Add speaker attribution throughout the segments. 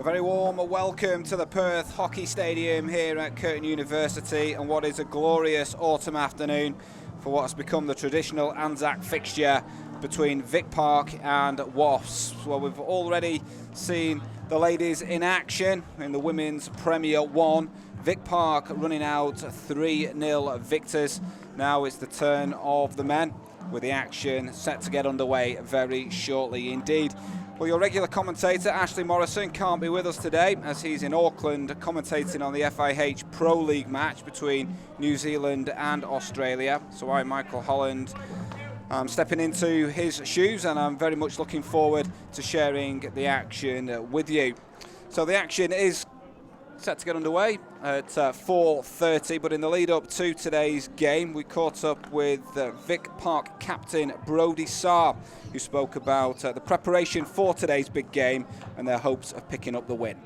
Speaker 1: very warm welcome to the Perth Hockey Stadium here at Curtin University and what is a glorious autumn afternoon for what has become the traditional Anzac fixture between Vic Park and Wasps. Well, we've already seen the ladies in action in the Women's Premier 1. Vic Park running out 3-0 victors. Now it's the turn of the men, with the action set to get underway very shortly indeed. Well, your regular commentator, Ashley Morrison, can't be with us today as he's in Auckland commentating on the FIH Pro League match between New Zealand and Australia. So I'm Michael Holland. I'm stepping into his shoes and I'm very much looking forward to sharing the action with you. So the action is set to get underway at 4:30, but in the lead up to today's game we caught up with Vic Park captain Brodie Sarr, who spoke about the preparation for today's big game and their hopes of picking up the win.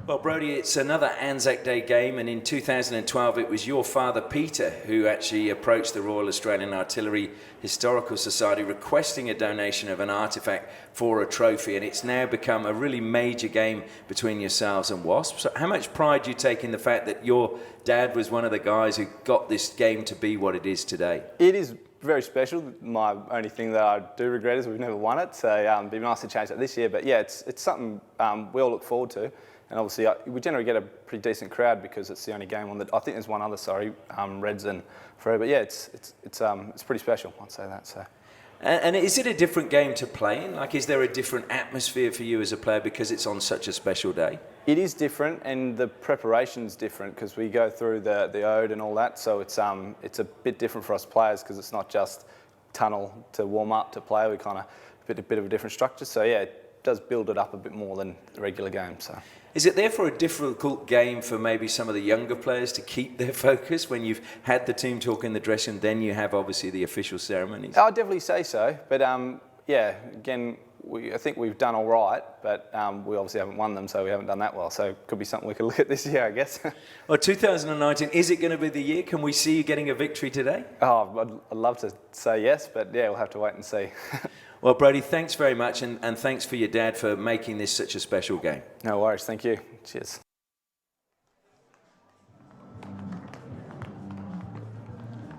Speaker 2: Well, Brodie, it's another Anzac Day game, and in 2012 it was your father Peter who actually approached the Royal Australian Artillery Historical Society requesting a donation of an artefact for a trophy, and it's now become a really major game between yourselves and Wasps. So how much pride do you take in the fact that your dad was one of the guys who got this game to be what it is today?
Speaker 3: It is very special. My only thing that I do regret is we've never won it, so it'd be nice to change that this year. But yeah, it's something we all look forward to. And obviously, we generally get a pretty decent crowd because it's the only game on that. I think there's one other, Reds and Freo. But yeah, it's pretty special. I'd say that. So.
Speaker 2: And is it a different game to play in? Like, is there a different atmosphere for you as a player because it's on such a special day?
Speaker 3: It is different, and the preparation's different because we go through the ode and all that. So it's a bit different for us players because it's not just tunnel to warm up to play. We kind of a bit of a different structure. So yeah, it does build it up a bit more than the regular game. So.
Speaker 2: Is it therefore a difficult game for maybe some of the younger players to keep their focus when you've had the team talk in the dressing, then you have obviously the official ceremonies?
Speaker 3: I'd definitely say so, but yeah, again, I think we've done all right, but we obviously haven't won them, so we haven't done that well. So it could be something we could look at this year, I guess.
Speaker 2: Well, 2019, is it going to be the year? Can we see you getting a victory today?
Speaker 3: Oh, I'd love to say yes, but yeah, we'll have to wait and see.
Speaker 2: Well, Brodie, thanks very much, and thanks for your dad for making this such a special game.
Speaker 3: No worries, thank you. Cheers.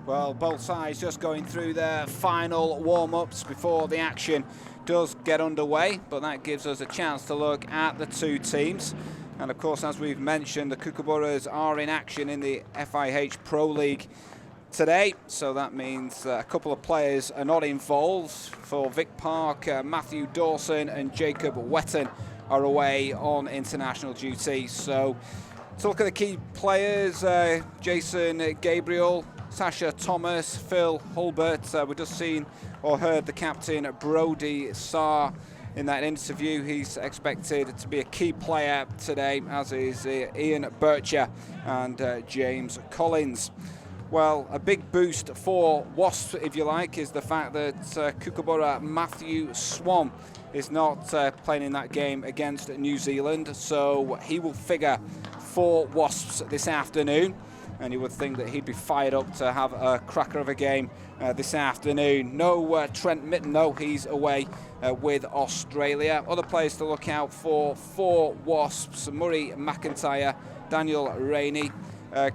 Speaker 1: Well, both sides just going through their final warm-ups before the action does get underway, but that gives us a chance to look at the two teams. And of course, as we've mentioned, the Kookaburras are in action in the FIH Pro League today, so that means a couple of players are not involved. For Vic Park, Matthew Dawson and Jacob Wetton are away on international duty. So to look at the key players, Jason Gabriel, Sasha Thomas, Phil Hulbert. We've just seen or heard the captain Brodie Sarr in that interview. He's expected to be a key player today, as is Ian Bircher and James Collins. Well, a big boost for Wasps, if you like, is the fact that Kookaburra Matthew Swan is not playing in that game against New Zealand, so he will figure for Wasps this afternoon, and you would think that he'd be fired up to have a cracker of a game this afternoon. No Trent Mitten, no, he's away with Australia. Other players to look out for Wasps: Murray McIntyre, Daniel Rainey,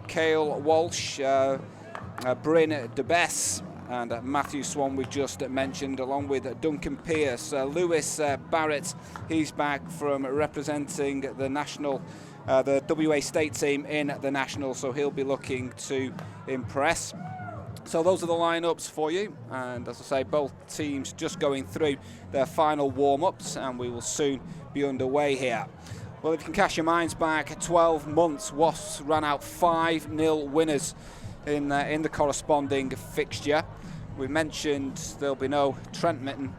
Speaker 1: Cale Walsh, Bryn DeBess, and Matthew Swan we've just mentioned, along with Duncan Pearce. Lewis Barrett, he's back from representing the national, the WA state team in the national, so he'll be looking to impress. So those are the lineups for you, and as I say, both teams just going through their final warm-ups, and we will soon be underway here. Well, if you can cast your minds back 12 months, Wasps ran out 5-0 winners in the corresponding fixture. We mentioned there'll be no Trent Mitten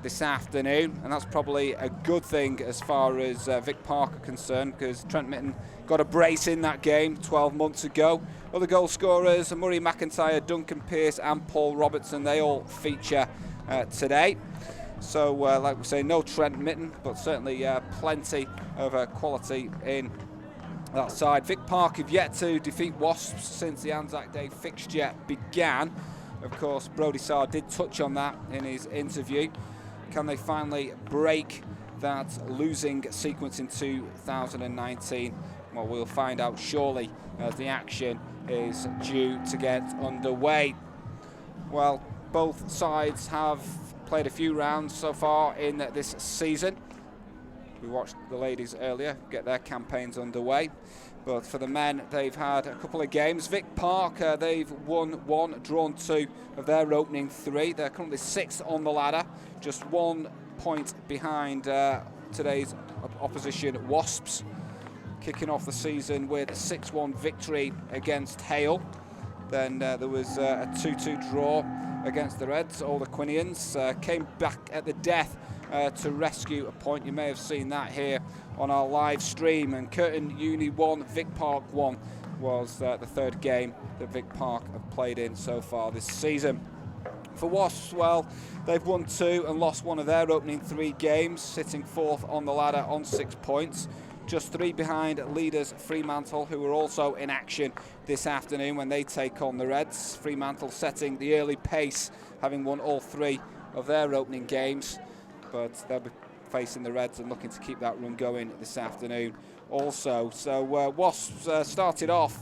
Speaker 1: this afternoon, and that's probably a good thing as far as Vic Park are concerned, because Trent Mitten got a brace in that game 12 months ago. Other goal scorers, Murray McIntyre, Duncan Pearce and Paul Robertson, they all feature today. So, like we say, no Trent Mitten, but certainly plenty of quality in that side. Vic Park have yet to defeat Wasps since the Anzac Day fixture began. Of course, Brodie Sarr did touch on that in his interview. Can they finally break that losing sequence in 2019? Well, we'll find out shortly as the action is due to get underway. Well, both sides have played a few rounds so far in this season. We watched the ladies earlier get their campaigns underway. But for the men, they've had a couple of games. Vic Park, they've won 1, drawn 2 of their opening 3. They're currently 6th on the ladder, just 1 point behind today's opposition, Wasps, kicking off the season with a 6-1 victory against Hale. Then there was a 2-2 draw against the Reds. All the Quinians came back at the death to rescue a point. You may have seen that here on our live stream. And Curtin Uni 1, Vic Park 1 was the third game that Vic Park have played in so far this season. For Wasps, well, they've won 2 and lost 1 of their opening 3 games, sitting 4th on the ladder on 6 points. Just 3 behind leaders Fremantle, who are also in action this afternoon when they take on the Reds. Fremantle setting the early pace, having won all 3 of their opening games, but they'll be facing the Reds and looking to keep that run going this afternoon also. So Wasps started off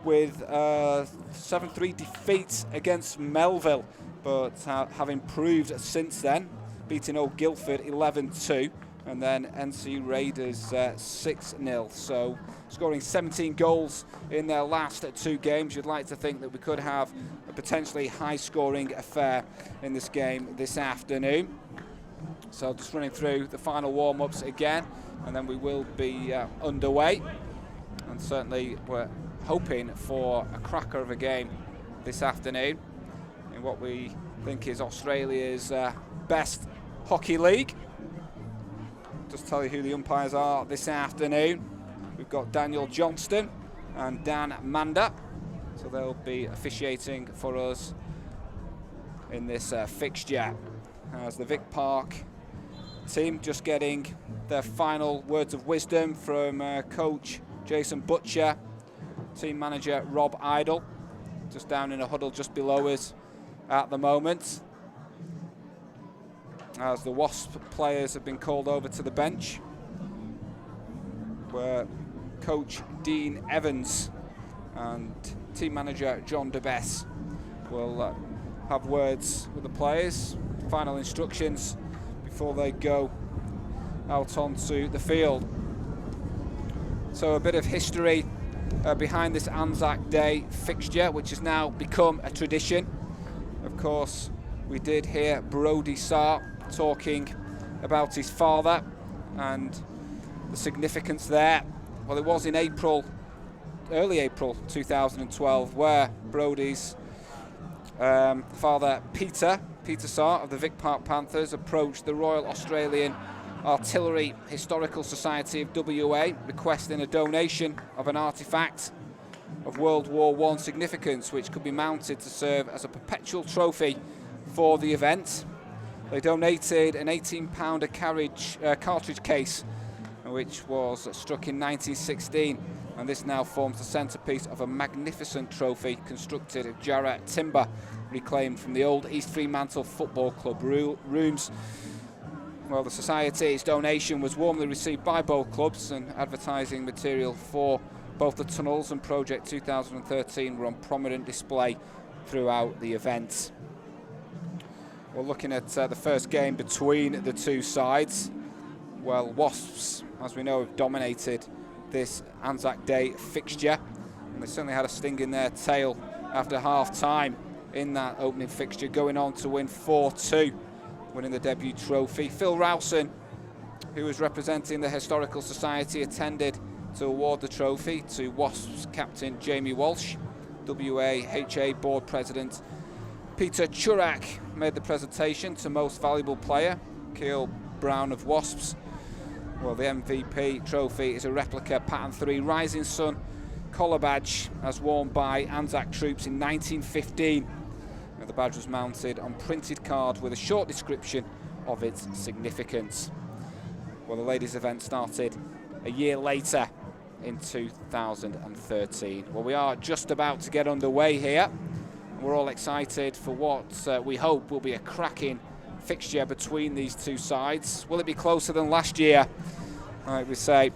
Speaker 1: with 7-3 defeat against Melville, but have improved since then, beating Old Guildford 11-2. And then NC Raiders 6-0. So scoring 17 goals in their last 2 games. You'd like to think that we could have a potentially high-scoring affair in this game this afternoon. So just running through the final warm-ups again, and then we will be underway. And certainly we're hoping for a cracker of a game this afternoon in what we think is Australia's best hockey league. Just tell you who the umpires are this afternoon. We've got Daniel Johnston and Dan Manda, so they'll be officiating for us in this fixture. As the Vic Park team just getting their final words of wisdom from coach Jason Butcher, team manager Rob Idle, just down in a huddle just below us at the moment, as the Wasp players have been called over to the bench, where coach Dean Evans and team manager John DeBess will have words with the players, final instructions before they go out onto the field. So a bit of history behind this Anzac Day fixture, which has now become a tradition. Of course, we did hear Brodie Sarr talking about his father and the significance there. Well, it was in early April 2012, where Brodie's father, Peter Sarr of the Vic Park Panthers, approached the Royal Australian Artillery Historical Society of WA, requesting a donation of an artefact of World War I significance, which could be mounted to serve as a perpetual trophy for the event. They donated an 18-pounder cartridge case, which was struck in 1916, and this now forms the centrepiece of a magnificent trophy constructed of Jarrah timber, reclaimed from the old East Fremantle Football Club rooms. Well, the Society's donation was warmly received by both clubs, and advertising material for both the tunnels and Project 2013 were on prominent display throughout the event. We're looking at the first game between the two sides. Well, Wasps, as we know, have dominated this Anzac Day fixture, and they certainly had a sting in their tail after half-time in that opening fixture, going on to win 4-2, winning the debut trophy. Phil Rowson, who was representing the Historical Society, attended to award the trophy to Wasps captain Jamie Walsh. WAHA board president Peter Churak made the presentation to most valuable player, Keel Brown of Wasps. Well, the MVP trophy is a replica Pattern 3 Rising Sun collar badge as worn by Anzac troops in 1915. And the badge was mounted on printed card with a short description of its significance. Well, the ladies' event started a year later in 2013. Well, we are just about to get underway here. We're all excited for what we hope will be a cracking fixture between these two sides. Will it be closer than last year? Like we say,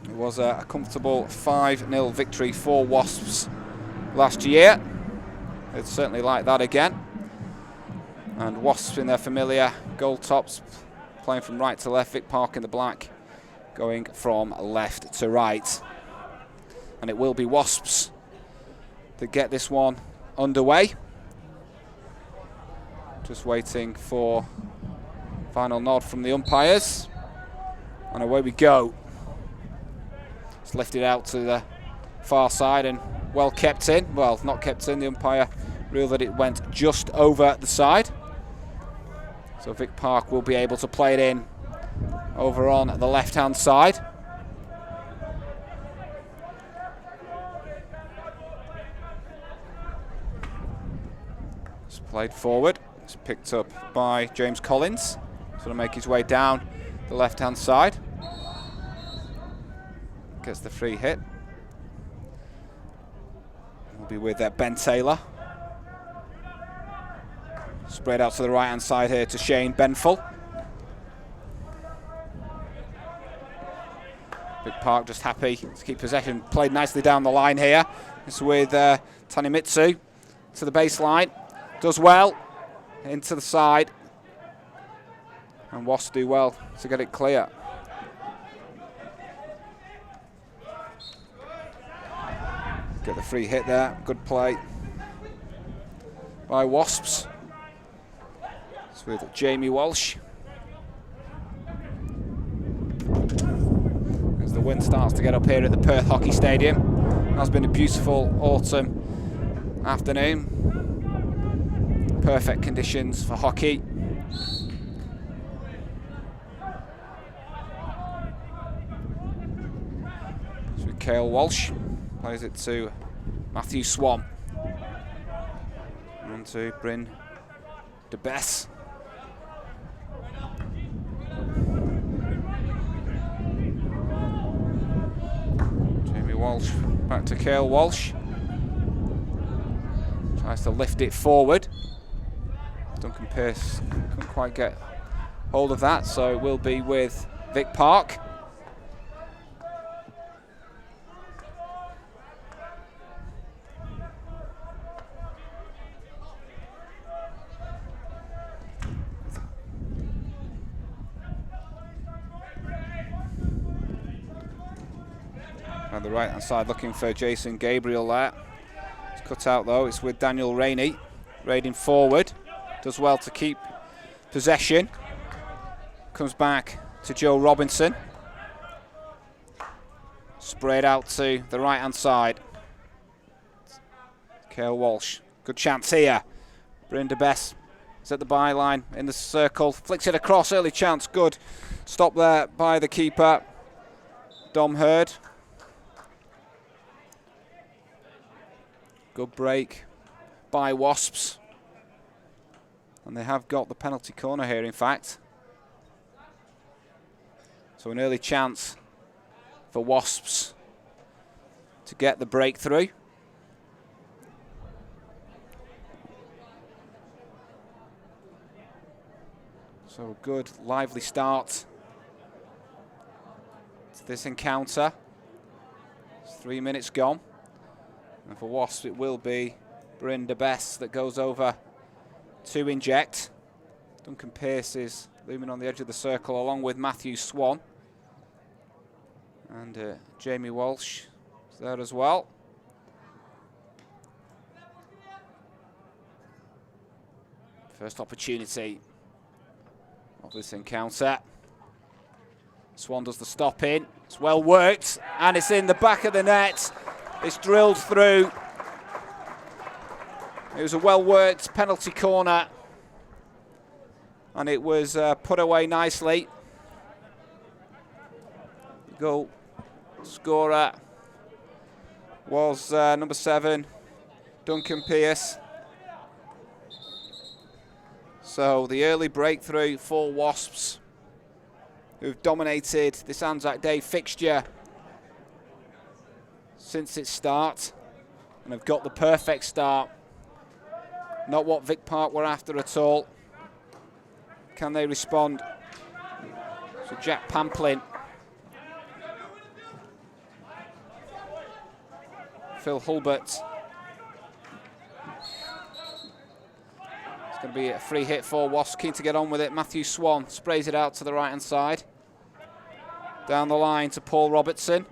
Speaker 1: it was a comfortable 5-0 victory for Wasps last year. It's certainly like that again. And Wasps in their familiar gold tops, playing from right to left. Vic Park in the black, going from left to right. And it will be Wasps that get this one underway. Just waiting for final nod from the umpires. And away we go. It's lifted out to the far side and well kept in. Well, not kept in. The umpire ruled that it went just over the side. So Vic Park will be able to play it in over on the left-hand side. It's played forward. It's picked up by James Collins. He's going to make his way down the left-hand side. Gets the free hit. We'll be with Ben Taylor. Spread out to the right-hand side here to Shane Benful. Vic Park just happy to keep possession. Played nicely down the line here. It's with Tanemitsu to the baseline. Does well. Into the side. And Wasps do well to get it clear. Get the free hit there. Good play by Wasps. It's with Jamie Walsh. As the wind starts to get up here at the Perth Hockey Stadium. It has been a beautiful autumn afternoon. Perfect conditions for hockey. It's with Cale Walsh. Plays it to Matthew Swan. On to Bryn de Bess. Jamie Walsh back to Cale Walsh. Tries to lift it forward. Duncan Pearce couldn't quite get hold of that, so it will be with Vic Park. On the right hand side looking for Jason Gabriel there. It's cut out though, it's with Daniel Rainey. Raiding forward. Does well to keep possession. Comes back to Joe Robinson. Sprayed out to the right hand side. Cale Walsh. Good chance here. Bryn de Bess is at the byline in the circle. Flicks it across, early chance, good. Stop there by the keeper, Dom Hurd. Good break by Wasps. And they have got the penalty corner here, in fact. So an early chance for Wasps to get the breakthrough. So a good, lively start to this encounter. It's 3 minutes gone. And for Wasps, it will be Bryn de Bess that goes over to inject. Duncan Pearce is looming on the edge of the circle along with Matthew Swan. And Jamie Walsh is there as well. First opportunity of this encounter. Swan does the stop in. It's well worked and it's in the back of the net. It's drilled through. It was a well-worked penalty corner, and it was put away nicely. The goal scorer was number 7, Duncan Pearce. So the early breakthrough for Wasps, who've dominated this Anzac Day fixture since its start, and have got the perfect start. Not what Vic Park were after at all. Can they respond? So Jack Pamplin. Phil Hulbert. It's going to be a free hit for Wasps. Keen to get on with it. Matthew Swan sprays it out to the right-hand side. Down the line to Paul Robertson.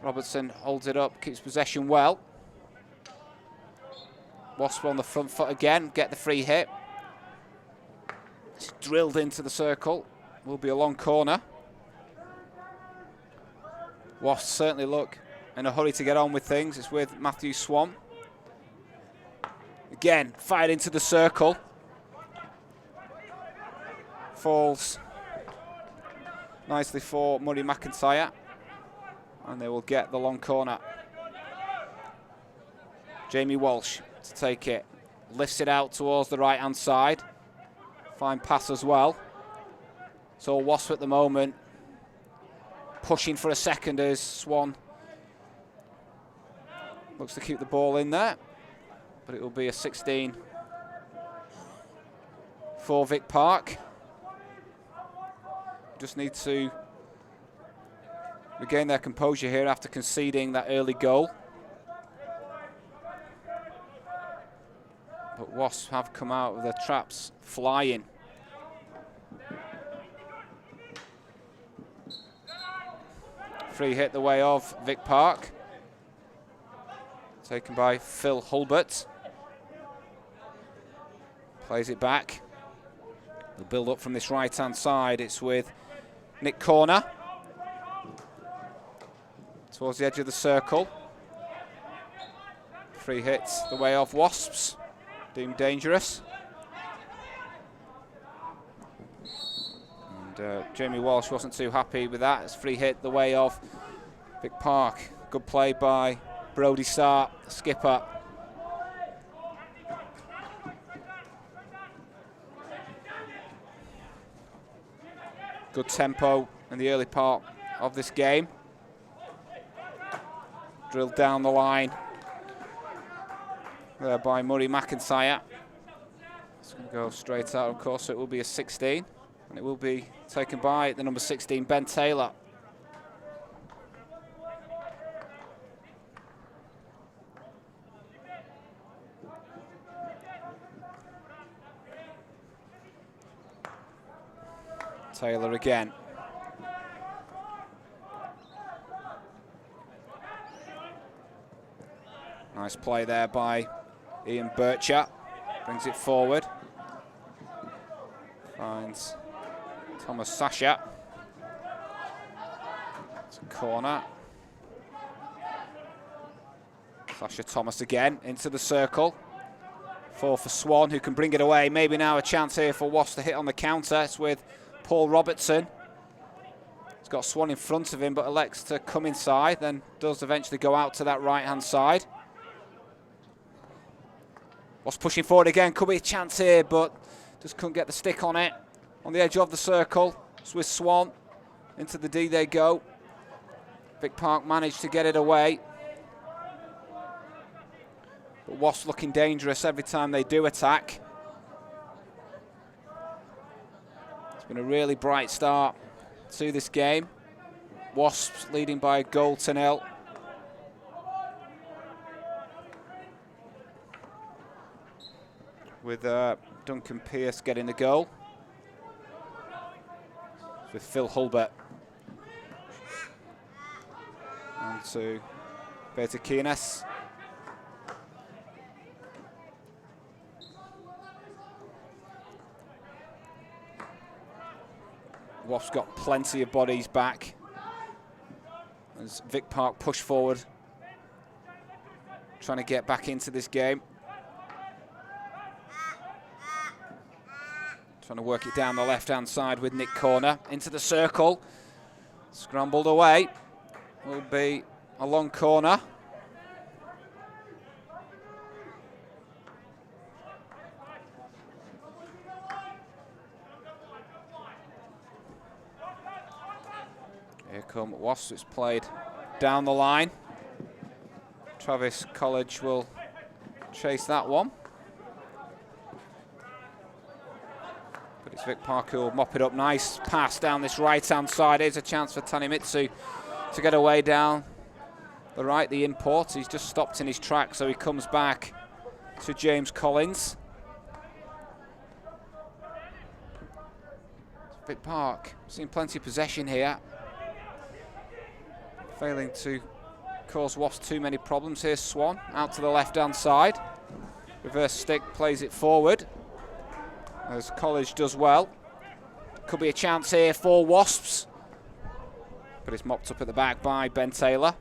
Speaker 1: Robertson holds it up, keeps possession well. Wasp on the front foot again, get the free hit. It's drilled into the circle. Will be a long corner. Wasps certainly look in a hurry to get on with things. It's with Matthew Swan. Again, fired into the circle. Falls nicely for Murray McIntyre. And they will get the long corner. Jamie Walsh to take it. Lifts it out towards the right-hand side. Fine pass as well. So Wasp at the moment pushing for a second as Swan looks to keep the ball in there. But it will be a 16 for Vic Park. Just need to regain their composure here after conceding that early goal. But Wasps have come out of their traps flying. Free hit the way of Vic Park. Taken by Phil Hulbert. Plays it back. The build up from this right-hand side. It's with Nick Corner. Towards the edge of the circle. Free hits the way of Wasps. Deemed dangerous. And Jamie Walsh wasn't too happy with that. It's free hit the way of Vic Park. Good play by Brody Sarr, the skipper. Good tempo in the early part of this game. Drilled down the line there by Murray McIntyre. It's going to go straight out, of course, so it will be a 16. And it will be taken by the number 16, Ben Taylor. Taylor again. Nice play there by Ian Bircher. Brings it forward. Finds Thomas Sasha. It's a corner. Sasha Thomas again into the circle. 4 for Swan, who can bring it away. Maybe now a chance here for Wasps to hit on the counter. It's with Paul Robertson. He's got Swan in front of him, but elects to come inside, then does eventually go out to that right-hand side. Wasps pushing forward again. Could be a chance here, but just couldn't get the stick on it. On the edge of the circle, it's with Swan. Into the D they go. Vic Park managed to get it away. But Wasps looking dangerous every time they do attack. It's been a really bright start to this game. Wasps leading by a goal to 0. With Duncan Pearce getting the goal. With Phil Hulbert. On to Beta Keenes. Wasps got plenty of bodies back as Vic Park push forward, trying to get back into this game. Trying to work it down the left-hand side with Nick Corner. Into the circle. Scrambled away. Will be a long corner. Here come Wasps. It's played down the line. Travis College will chase that one. But it's Vic Park who will mop it up. Nice pass down this right-hand side. Here's a chance for Tanemitsu to get away down the right, the import. He's just stopped in his track, so he comes back to James Collins. Vic Park, seen plenty of possession here. Failing to cause Wasps too many problems. Here's Swan, out to the left-hand side. Reverse stick, plays it forward, as College does well. Could be a chance here for Wasps, but it's mopped up at the back by Ben Taylor.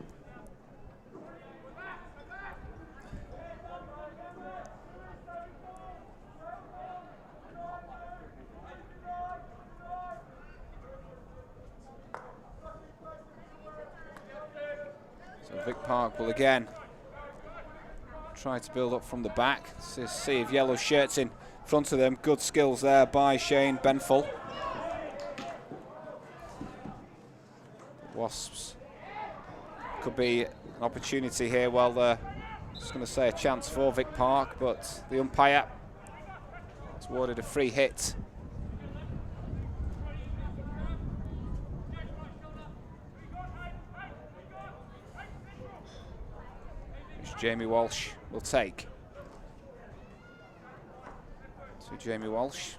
Speaker 1: So Vic Park will again try to build up from the back. It's a sea of yellow shirts in front of them. Good skills there by Shane Benfull. Wasps could be an opportunity here. Well, I was going to say a chance for Vic Park, but the umpire has awarded a free hit. Which Jamie Walsh will take. So Jamie Walsh.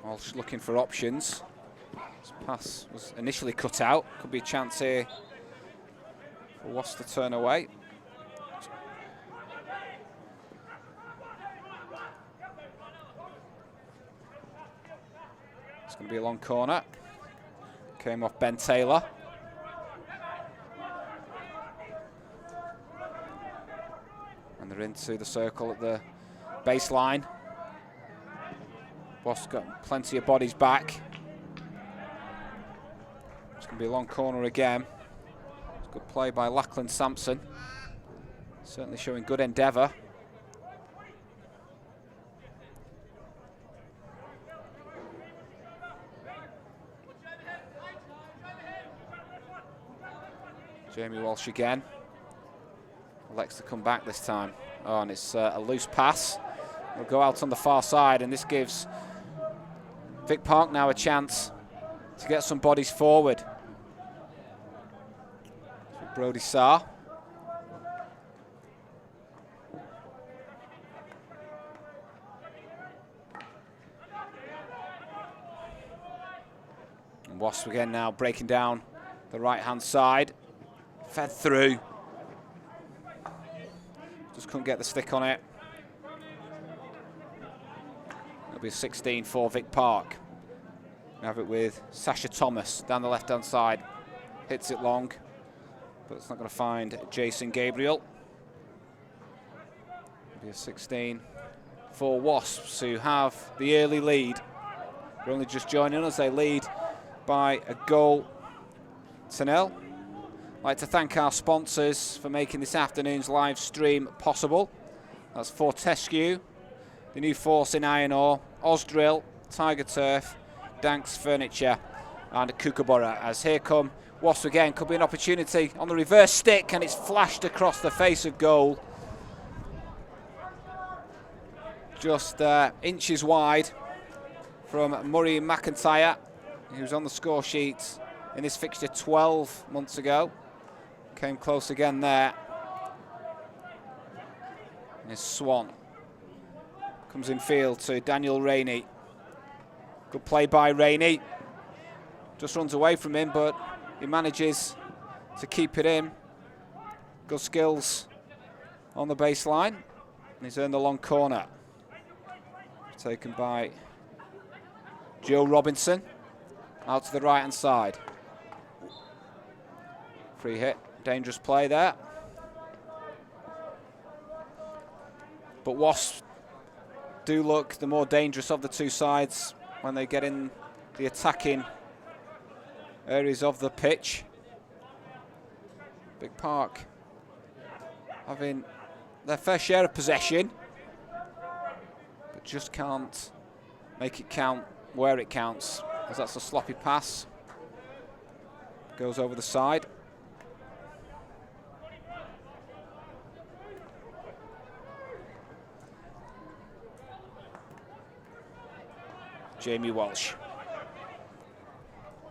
Speaker 1: Walsh looking for options. This pass was initially cut out. Could be a chance here for Wasps to turn away. It's going to be a long corner. Came off Ben Taylor. And they're into the circle at the baseline. Wasps got plenty of bodies back. It's going to be a long corner again. It's good play by Lachlan Sampson. Certainly showing good endeavour. Jamie Walsh again. Elects to come back this time. Oh, and it's a loose pass. We'll go out on the far side, and this gives Vic Park now a chance to get some bodies forward. Brody Sarr. And Wasps again now breaking down the right-hand side. Fed through. Just couldn't get the stick on it. It'll be a 16 for Vic Park. Have it with Sasha Thomas down the left-hand side. Hits it long, but it's not going to find Jason Gabriel. It'll be a 16 for Wasps, who have the early lead. They're only just joining us. They lead by a goal to nil. I'd like to thank our sponsors for making this afternoon's live stream possible. That's Fortescue, the new force in iron ore, Osdrill, Tiger Turf, Danks Furniture, and Kookaburra. As here come Wasps again. Could be an opportunity on the reverse stick, and it's flashed across the face of goal. Just inches wide from Murray McIntyre, who's on the score sheet in this fixture 12 months ago. Came close again there. Here's Swan. Comes in field to Daniel Rainey. Good play by Rainey. Just runs away from him, but he manages to keep it in. Good skills on the baseline. And he's earned the long corner. Taken by Joe Robinson. Out to the right-hand side. Free hit. Dangerous play there. But Wasps do look the more dangerous of the two sides when they get in the attacking areas of the pitch. Vic Park having their fair share of possession, but just can't make it count where it counts. as that's a sloppy pass. Goes over the side. Jamie Walsh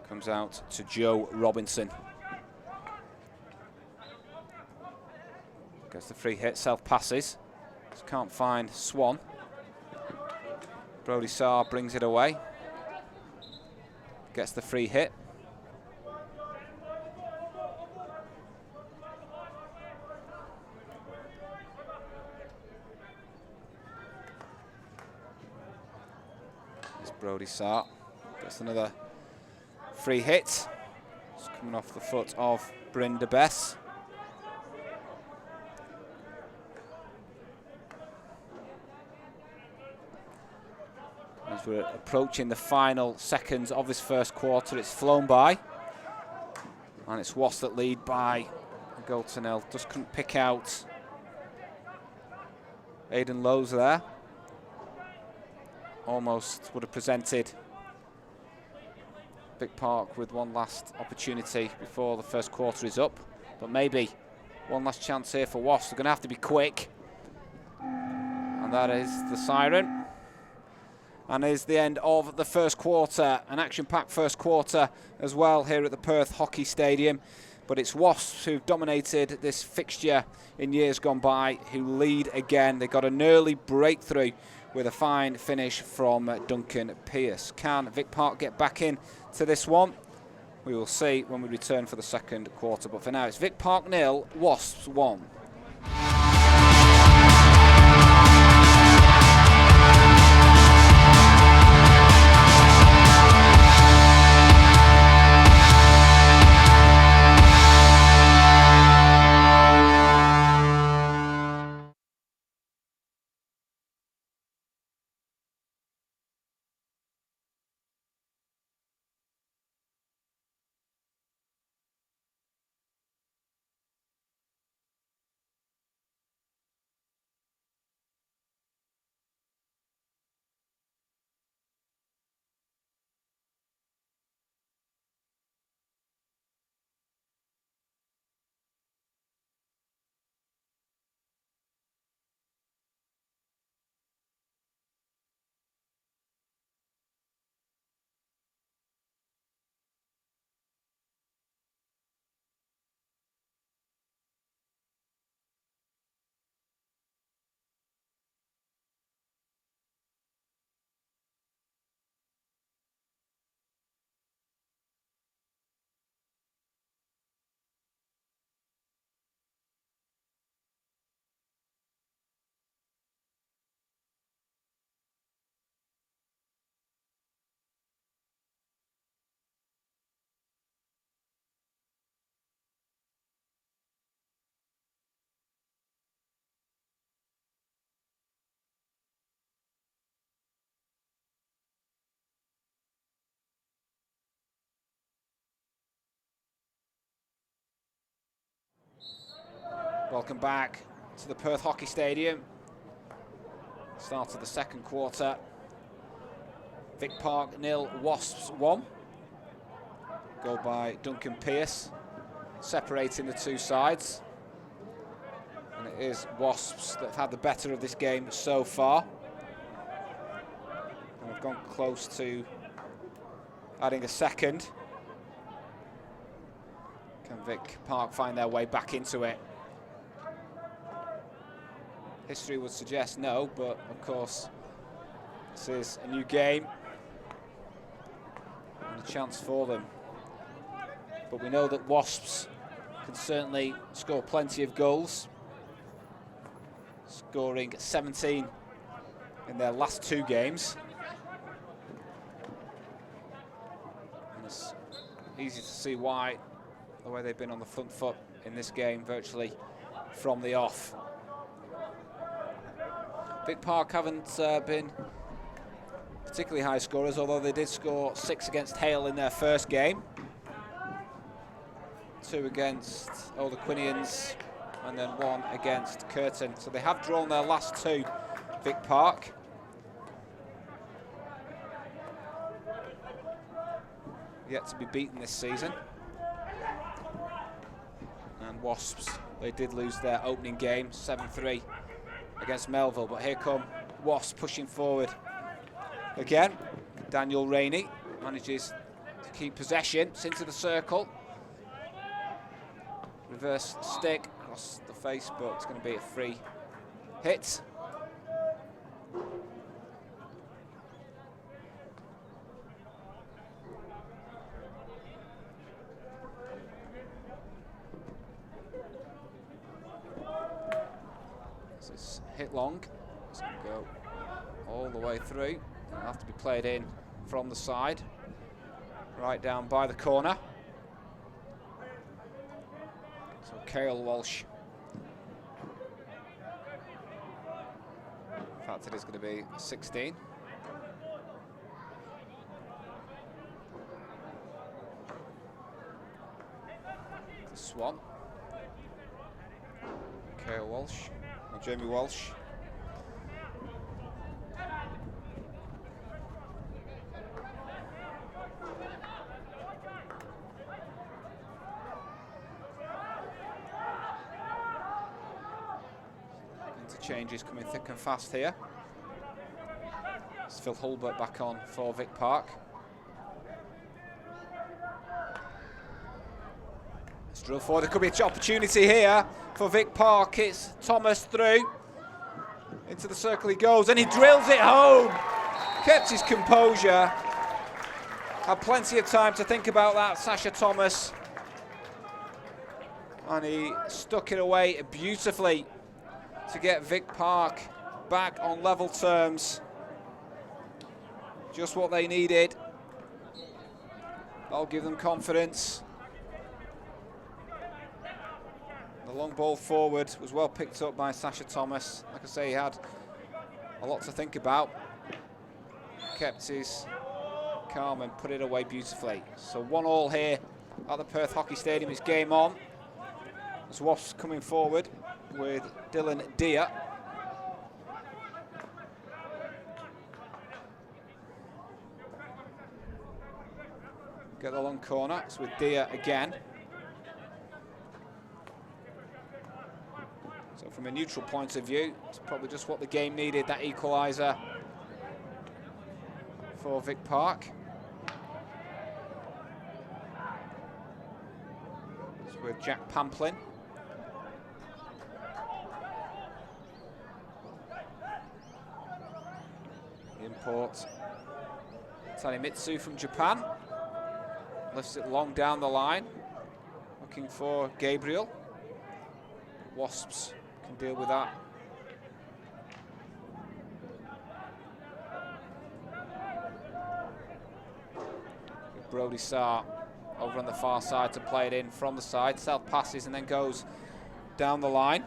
Speaker 1: comes out to Joe Robinson. Gets the free hit, self passes. Just can't find Swan. Brody Sarr brings it away. Gets the free hit. Brody Sarr gets another free hit. It's coming off the foot of Bryn de Bess. As we're approaching the final seconds of this first quarter, it's flown by. And it's Wasps that lead by a goal to nil. Just couldn't pick out Aidan Lowe's there. Almost would have presented Vic Park with one last opportunity before the first quarter is up. But maybe one last chance here for Wasps. They're going to have to be quick. And that is the siren. And is the end of the first quarter. An action-packed first quarter as well here at the Perth Hockey Stadium. But it's Wasps who've dominated this fixture in years gone by, who lead again. They got an early breakthrough with a fine finish from Duncan Pearce. Can Vic Park get back in to this one? We will see when we return for the second quarter. But for now, it's Vic Park 0, Wasps 1. Welcome back to the Perth Hockey Stadium. Start of the second quarter. Vic Park 0, Wasps 1. Goal by Duncan Pearce, separating the two sides. And it is Wasps that have had the better of this game so far. And have gone close to adding a second. Can Vic Park find their way back into it? History would suggest no, but of course, this is a new game and a chance for them. But we know that Wasps can certainly score plenty of goals, scoring 17 in their last two games. And it's easy to see why, the way they've been on the front foot in this game, virtually from the off. Vic Park haven't been particularly high scorers, although they did score 6 against Hale in their first game. 2 against Old Aquinians, and then 1 against Curtin. So they have drawn their last 2, Vic Park. yet to be beaten this season. And Wasps, they did lose their opening game 7-3 against Melville, but here come Wasps pushing forward again. Daniel Rainey manages to keep possession. It's into the circle. Reverse stick across the face, but it's going to be a free hit. This is hit long. It's going to go all the way through. It'll have to be played in from the side, right down by the corner. So Cale Walsh. In fact, it is going to be 16. The Swan. Cale Walsh. Or Jamie Walsh. Changes coming thick and fast here. It's Phil Hulbert back on for Vic Park. Let's drill forward. There could be an opportunity here for Vic Park. It's Thomas through. Into the circle he goes, and he drills it home. Kept his composure. Had plenty of time to think about that, Sasha Thomas. And he stuck it away beautifully to get Vic Park back on level terms. Just what they needed. That'll give them confidence. The long ball forward was well picked up by Sasha Thomas. Like I say, he had a lot to think about. Kept his calm and put it away beautifully. So 1-1 here at the Perth Hockey Stadium. It's game on. As Wasps coming forward with Dylan Deere. Get the long corner. It's with Deere again. So from a neutral point of view, it's probably just what the game needed, that equaliser for Vic Park. It's with Jack Pamplin. Import Tanemitsu from Japan. Lifts it long down the line. Looking for Gabriel. Wasps can deal with that. With Brody Sarr over on the far side to play it in from the side. Self passes and then goes down the line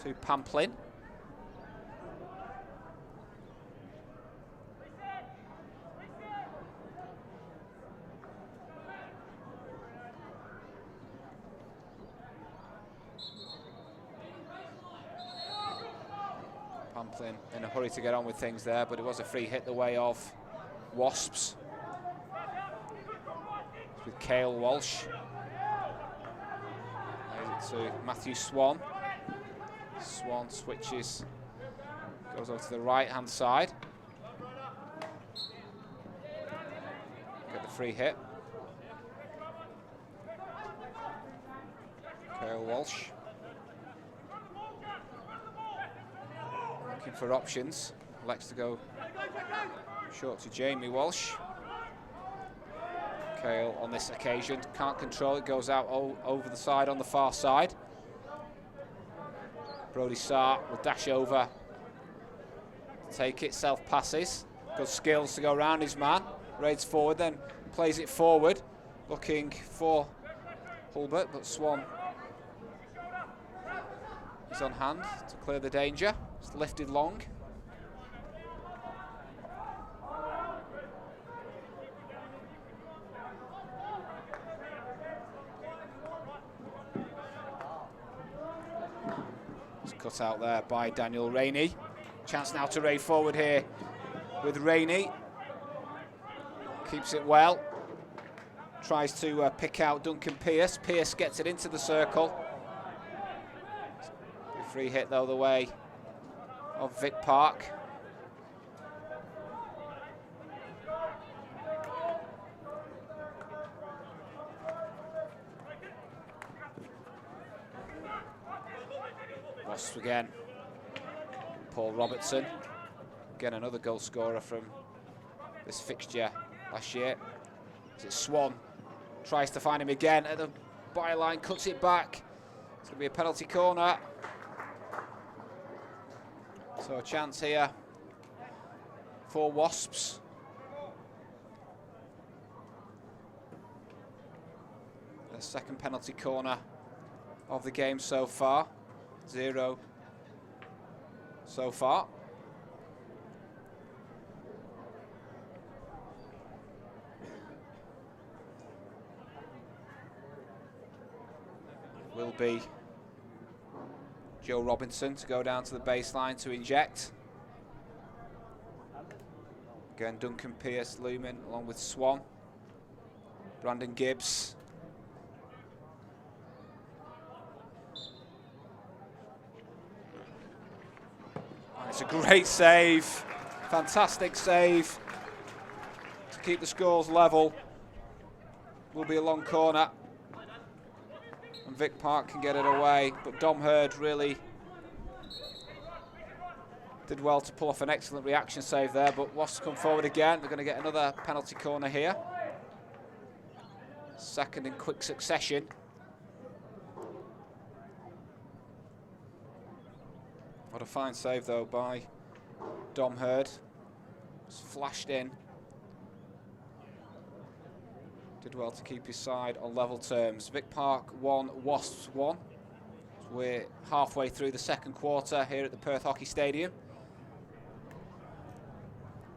Speaker 1: to Pamplin. Pamplin in a hurry to get on with things there, but it was a free hit the way of Wasps. It's with Cale Walsh. Lays it to Matthew Swan. Swan switches, goes over to the right-hand side. Get the free hit. Cale Walsh. Looking for options. Elects to go short to Jamie Walsh. Cale on this occasion can't control it, goes out over the side on the far side. Brody Sarr will dash over, take it, self passes. Good skills to go around his man. Raids forward, then plays it forward, looking for Hulbert, but Swan is on hand to clear the danger. It's lifted long. It's cut out there by Daniel Rainey. Chance now to raid forward here with Rainey. Keeps it well. tries to pick out Duncan Pearce. Pearce gets it into the circle. Free hit though the way of Vic Park. Wasps again. Paul Robertson. Again, another goal scorer from this fixture last year. Is it Swan? Tries to find him again at the byline, cuts it back. It's going to be a penalty corner. So a chance here for Wasps. The second penalty corner of the game so far. 0 so far. Will be Joe Robinson to go down to the baseline to inject. Again, Duncan Pearce looming along with Swan. Brandon Gibbs. And it's a great save. Fantastic save to keep the scores level. Will be a long corner. And Vic Park can get it away, but Dom Hurd really did well to pull off an excellent reaction save there, but Wasps come forward again. They're going to get another penalty corner here. Second in quick succession. What a fine save though by Dom Hurd. Just flashed in. Did well to keep his side on level terms. Vic Park 1, Wasps 1. We're halfway through the second quarter here at the Perth Hockey Stadium.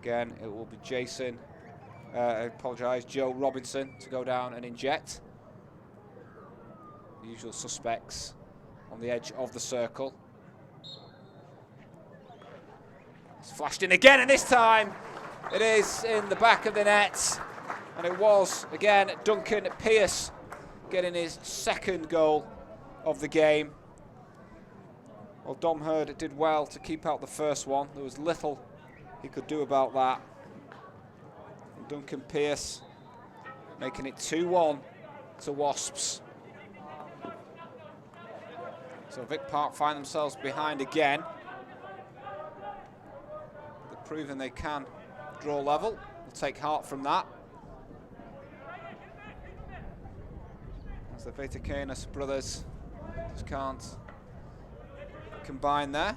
Speaker 1: Again, it will be Joe Robinson to go down and inject. The usual suspects on the edge of the circle. It's flashed in again, and this time it is in the back of the net. And it was, again, Duncan Pearce getting his second goal of the game. Well, Dom Hurd did well to keep out the first one. There was little he could do about that. And Duncan Pearce making it 2-1 to Wasps. So Vic Park find themselves behind again. They've proven they can draw level. We'll take heart from that. As the Vitacanis brothers just can't combine there.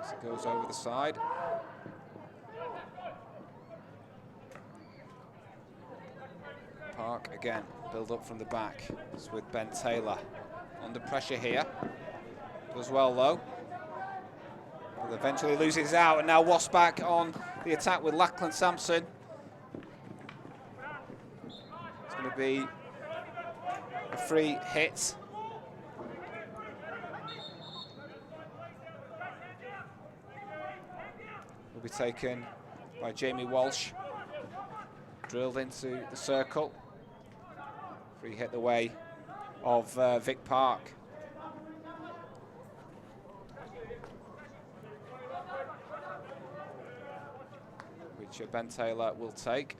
Speaker 1: As it goes over the side. Park again, build up from the back. It's with Ben Taylor under pressure here. Does well though. But eventually loses out, and now Wasps back on the attack with Lachlan Sampson. It's going to be a free hit. Will be taken by Jamie Walsh. Drilled into the circle. Free hit the way of Vic Park. Which Ben Taylor will take.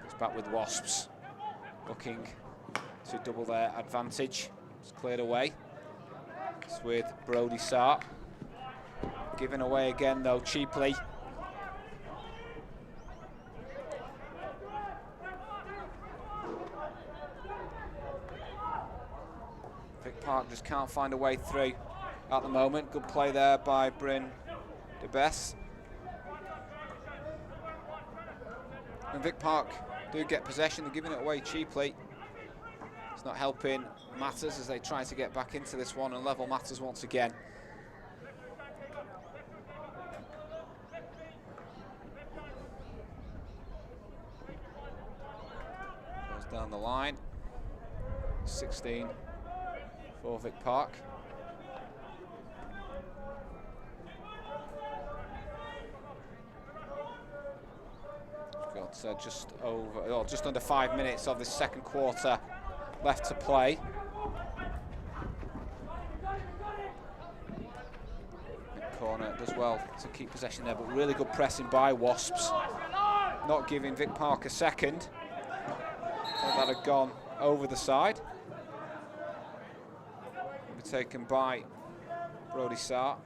Speaker 1: It's back with Wasps. Looking to double their advantage. It's cleared away. It's with Brody Sarp. Given away again though, cheaply. Vic Park just can't find a way through at the moment. Good play there by Bryn DeBess. And Vic Park do get possession. They're giving it away cheaply. It's not helping matters as they try to get back into this one and level matters once again. down the line. 16 for Vic Park. We've got just under 5 minutes of this second quarter left to play. Corner does well to keep possession there, but really good pressing by Wasps, not giving Vic Park a second. So that had gone over the side. Will be taken by Brody Sarr.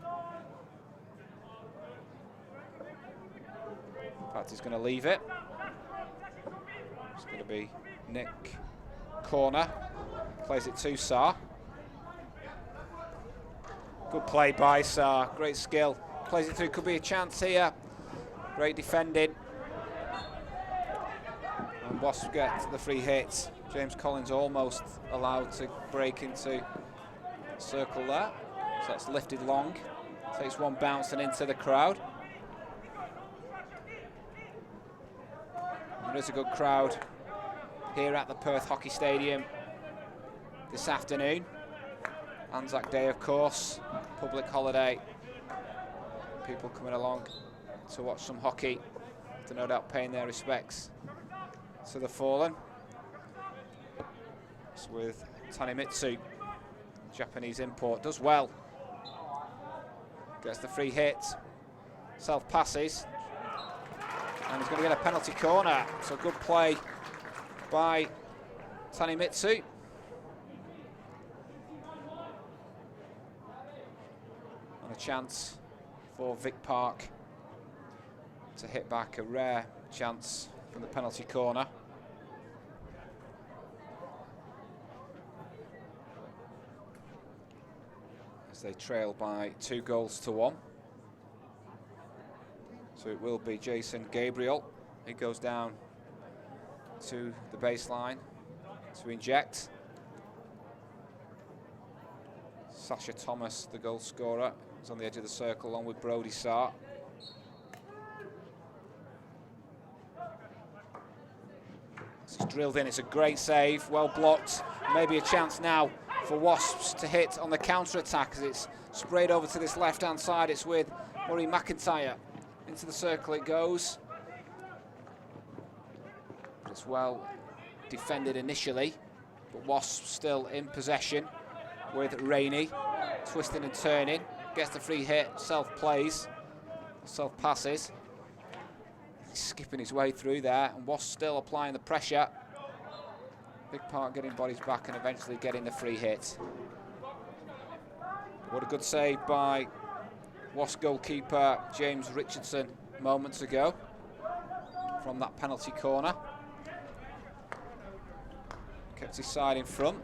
Speaker 1: In fact, he's going to leave it. It's going to be Nick Corner. Plays it to Sarr. Good play by Sarr, great skill. Plays it through, could be a chance here. Great defending. And Wasps get the free hit. James Collins almost allowed to break into the circle there. So that's lifted long. Takes one bounce and into the crowd. There is a good crowd here at the Perth Hockey Stadium this afternoon. Anzac Day, of course, public holiday. People coming along to watch some hockey, to no doubt paying their respects to the fallen. It's with Tanemitsu, Japanese import, does well. Gets the free hit, self passes, and he's going to get a penalty corner. So good play by Tanemitsu. And a chance for Vic Park to hit back, a rare chance from the penalty corner. As they trail by 2-1. So it will be Jason Gabriel. He goes down to the baseline to inject. Sasha Thomas, the goal scorer, is on the edge of the circle along with Brody Sarr. It's drilled in, it's a great save, well blocked. Maybe a chance now for Wasps to hit on the counter-attack as it's sprayed over to this left-hand side. It's with Murray McIntyre. Into the circle it goes. It's well defended initially, but Wasps still in possession with Rainey. Twisting and turning, gets the free hit, self-plays, self-passes. He's skipping his way through there, and Wasps still applying the pressure. Big Park getting bodies back and eventually getting the free hit. What a good save by Wasps goalkeeper James Richardson moments ago from that penalty corner. Kept his side in front.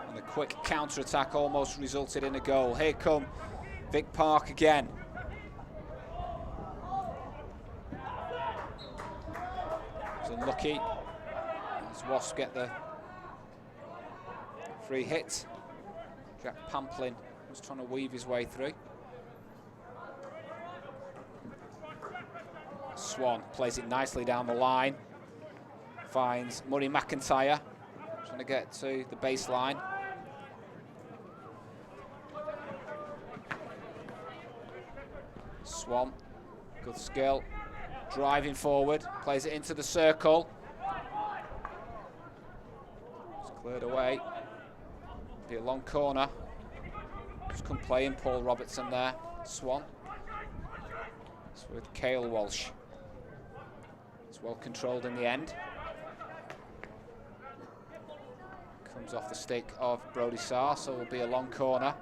Speaker 1: And the quick counter-attack almost resulted in a goal. Here come Vic Park again. It's unlucky as Wasps get the free hit. Jack Pamplin was trying to weave his way through. Swan plays it nicely down the line. Finds Murray McIntyre, trying to get to the baseline. Swan, good skill, driving forward, plays it into the circle. It's cleared away. Be a long corner. Just come playing Paul Robertson there. Swan. It's with Cale Walsh. It's well controlled in the end. Comes off the stick of Brody Sarr, so it will be a long corner.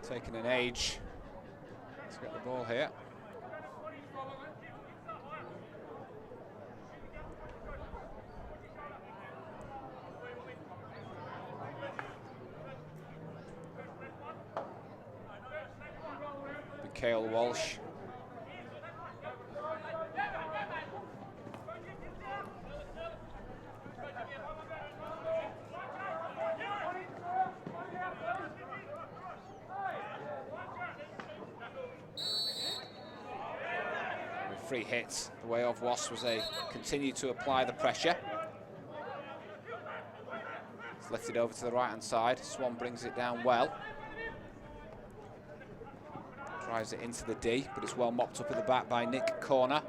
Speaker 1: Taking an age to get the ball here. Cale Walsh. free hit the way of Wasps as they continue to apply the pressure. It's lifted over to the right-hand side. Swan brings it down well. Drives it into the D, but it's well mopped up at the back by Nick Corner.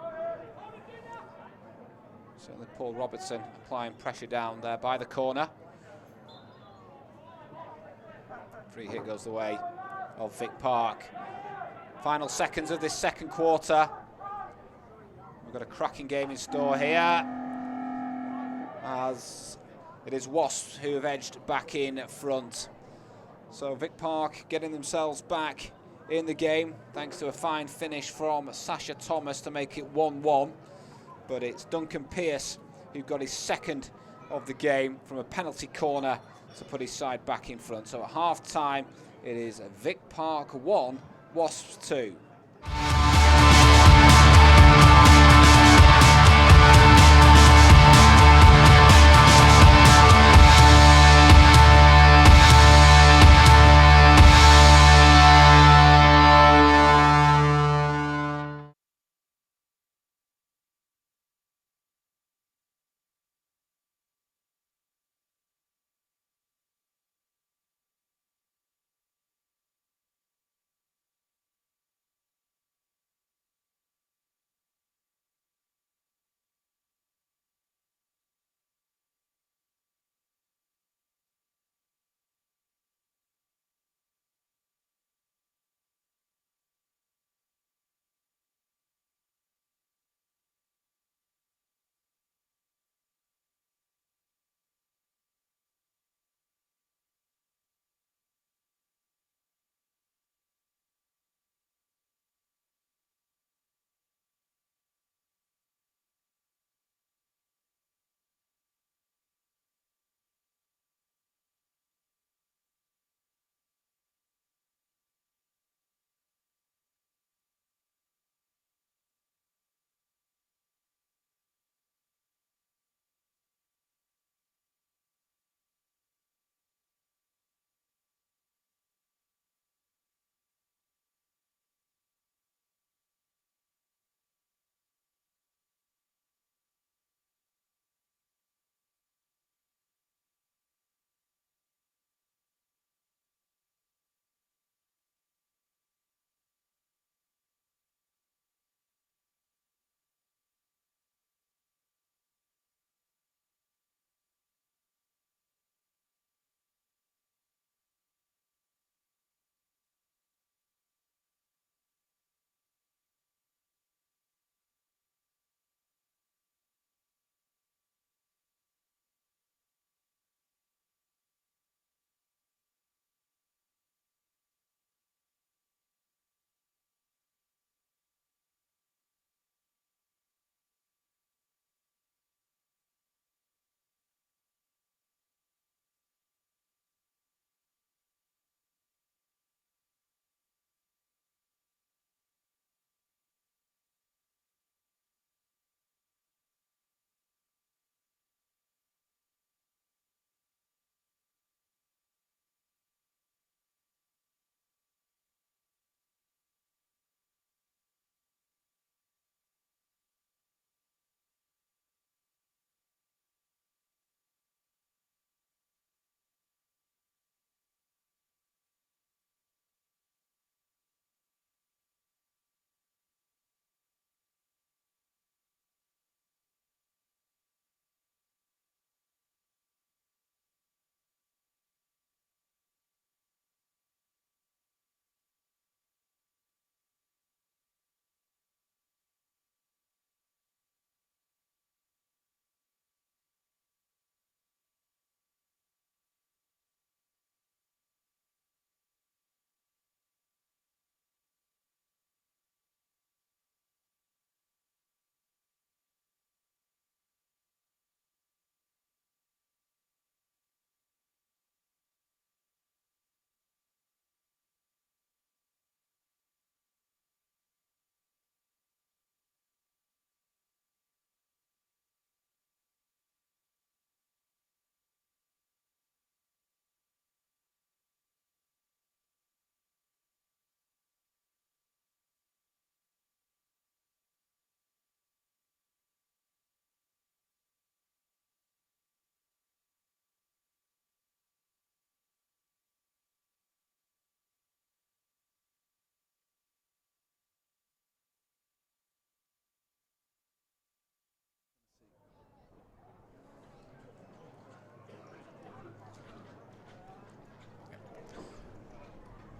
Speaker 1: Certainly Paul Robertson applying pressure down there by the corner. Free hit goes the way of Vic Park. Final seconds of this second quarter. We've got a cracking game in store here, as it is Wasps who have edged back in front. So Vic Park getting themselves back in the game thanks to a fine finish from Sasha Thomas to make it 1-1. But it's Duncan Pearce who got his second of the game from a penalty corner to put his side back in front. So at half-time, it is Vic Park 1, Wasps 2.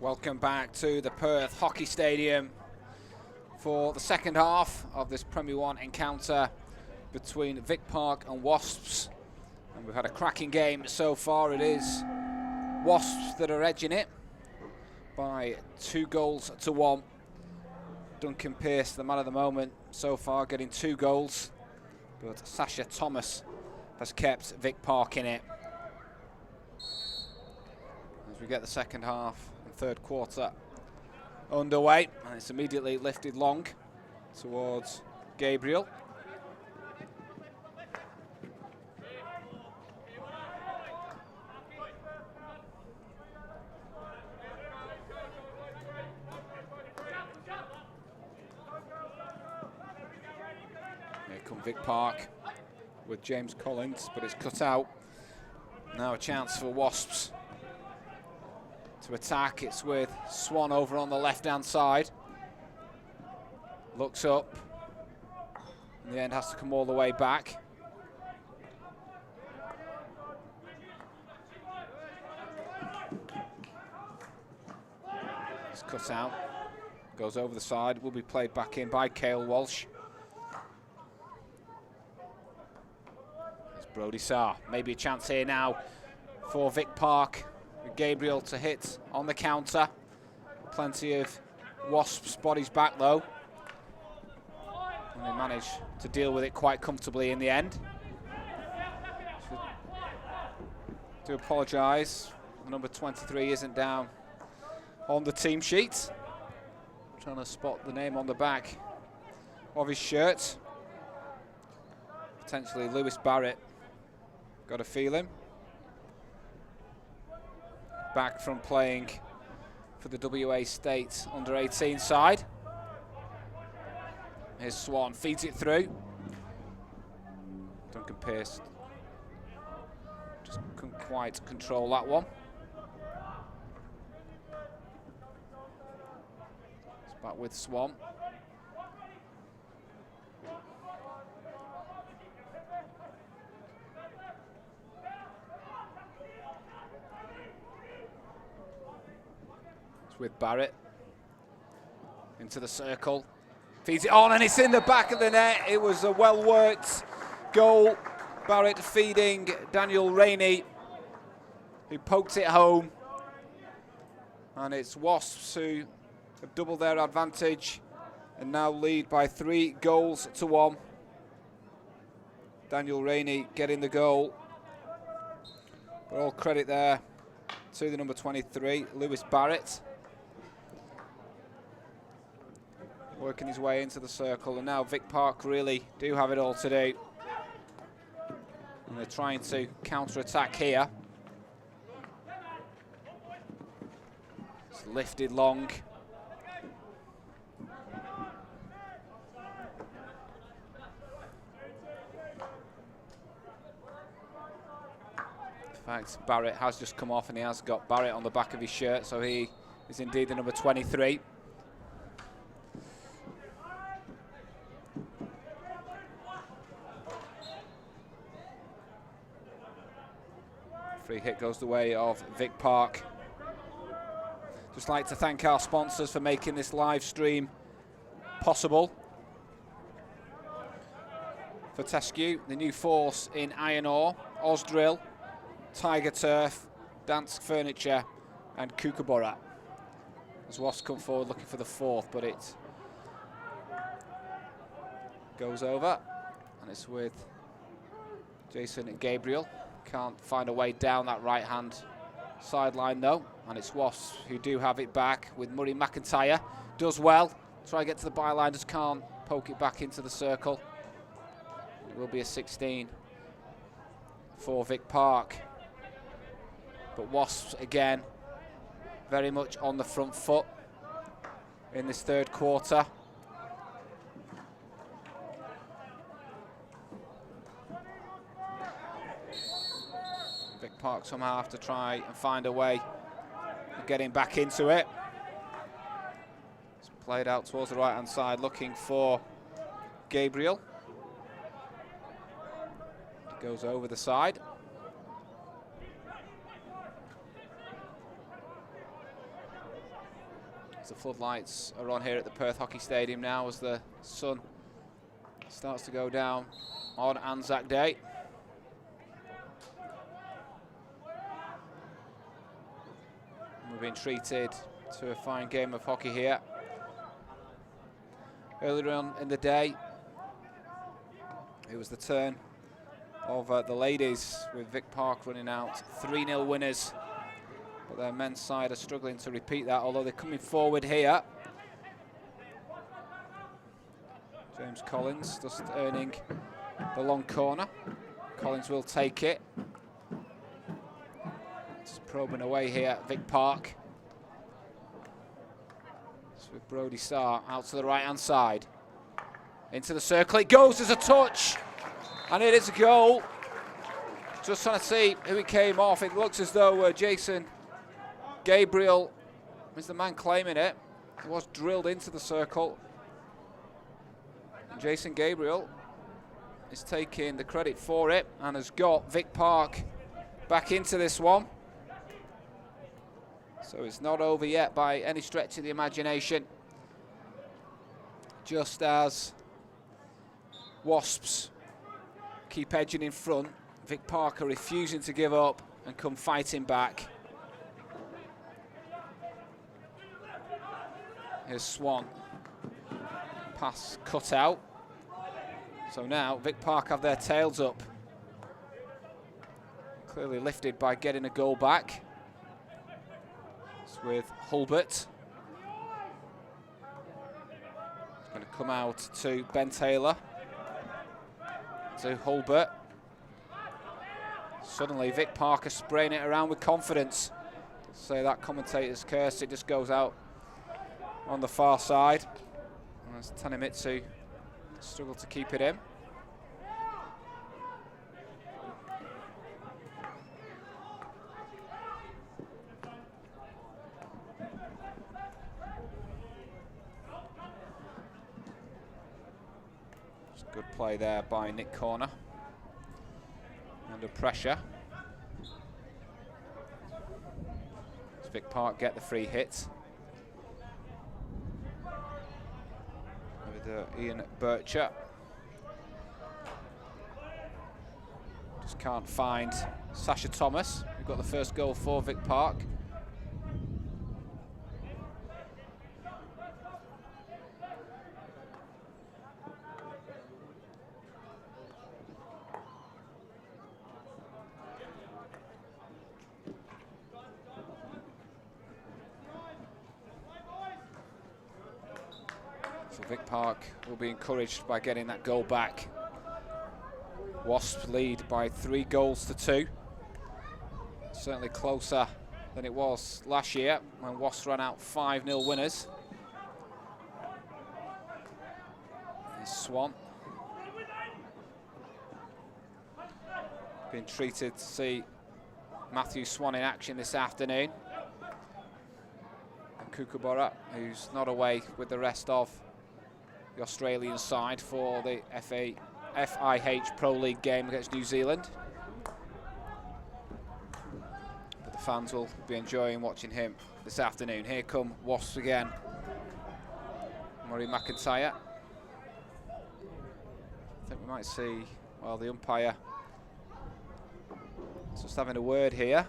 Speaker 1: Welcome back to the Perth Hockey Stadium for the second half of this Premier 1 encounter between Vic Park and Wasps. And we've had a cracking game so far. It is Wasps that are edging it by 2-1. Duncan Pearce, the man of the moment so far, getting 2 goals. But Sasha Thomas has kept Vic Park in it. As we get the second half and third quarter underway, and it's immediately lifted long towards Gabriel. Here come Vic Park with James Collins, but it's cut out. Now a chance for Wasps to attack. It's with Swan over on the left-hand side. Looks up. In the end, has to come all the way back. It's cut out. Goes over the side. Will be played back in by Cale Walsh. It's Brody Sarr. Maybe a chance here now for Vic Park. Gabriel to hit on the counter. Plenty of Wasps bodies back though. And they manage to deal with it quite comfortably in the end. Do apologise. Number 23 isn't down on the team sheet. Trying to spot the name on the back of his shirt. Potentially Lewis Barrett. Got a feeling. Back from playing for the WA State under-18 side. Here's Swan, feeds it through. Duncan Pearce just couldn't quite control that one. It's back with Swan. With Barrett into the circle, feeds it on, and it's in the back of the net. It was a well-worked goal. Barrett feeding Daniel Rainey, who poked it home, and it's Wasps who have doubled their advantage and now lead by 3-1. Daniel Rainey getting the goal, but all credit there to the number 23, Lewis Barrett. Working his way into the circle, and now Vic Park really do have it all to do. And they're trying to counter-attack here. It's lifted long. In fact, Barrett has just come off, and he has got Barrett on the back of his shirt, so he is indeed the number 23. Free hit goes the way of Vic Park. Just like to thank our sponsors for making this live stream possible. Fortescue, the new force in iron ore, Osdrill, Tiger Turf, Dansk Furniture, and Kookaburra. As Wasps come forward looking for the fourth, but it goes over, and it's with Jason and Gabriel. Can't find a way down that right-hand sideline though, and it's Wasps who do have it back with Murray McIntyre. Does well, try to get to the byline, just can't poke it back into the circle. It will be a 16 for Vic Park. But Wasps again, very much on the front foot in this third quarter. Vic Park somehow have to try and find a way of getting back into it. It's played out towards the right-hand side, looking for Gabriel. He goes over the side. As the floodlights are on here at the Perth Hockey Stadium now, as the sun starts to go down on Anzac Day. We've been treated to a fine game of hockey here. Earlier on in the day, it was the turn of the ladies, with Vic Park running out 3-0 winners. But their men's side are struggling to repeat that, although they're coming forward here. James Collins just earning the long corner. Collins will take it. Just probing away here, Vic Park. It's with Brody Starr out to the right-hand side. Into the circle, it goes as a touch. And it is a goal. Just trying to see who it came off. It looks as though Jason Gabriel is the man claiming it. It was drilled into the circle. And Jason Gabriel is taking the credit for it and has got Vic Park back into this one. So it's not over yet by any stretch of the imagination. Just as Wasps keep edging in front, Vic Park are refusing to give up and come fighting back. Here's Swan. Pass cut out. So now Vic Park have their tails up. Clearly lifted by getting a goal back. It's with Hulbert. It's going to come out to Ben Taylor. To Hulbert. Suddenly Vic Parker spraying it around with confidence. Say that commentator's curse, it just goes out on the far side. As Tanemitsu struggled to keep it in. Good play there by Nick Corner. Under pressure. Does Vic Park get the free hit? With Ian Bircher. Just can't find Sasha Thomas. We've got the first goal for Vic Park. Vic Park will be encouraged by getting that goal back. Wasps lead by 3 goals to 2. Certainly closer than it was last year when Wasps ran out 5-0 winners. Here's Swan. Been treated to see Matthew Swan in action this afternoon. And Kookaburra, who's not away with the rest of the Australian side for the FIH Pro League game against New Zealand. But the fans will be enjoying watching him this afternoon. Here come Wasps again. Murray McIntyre. I think we might see, well, the umpire just having a word here.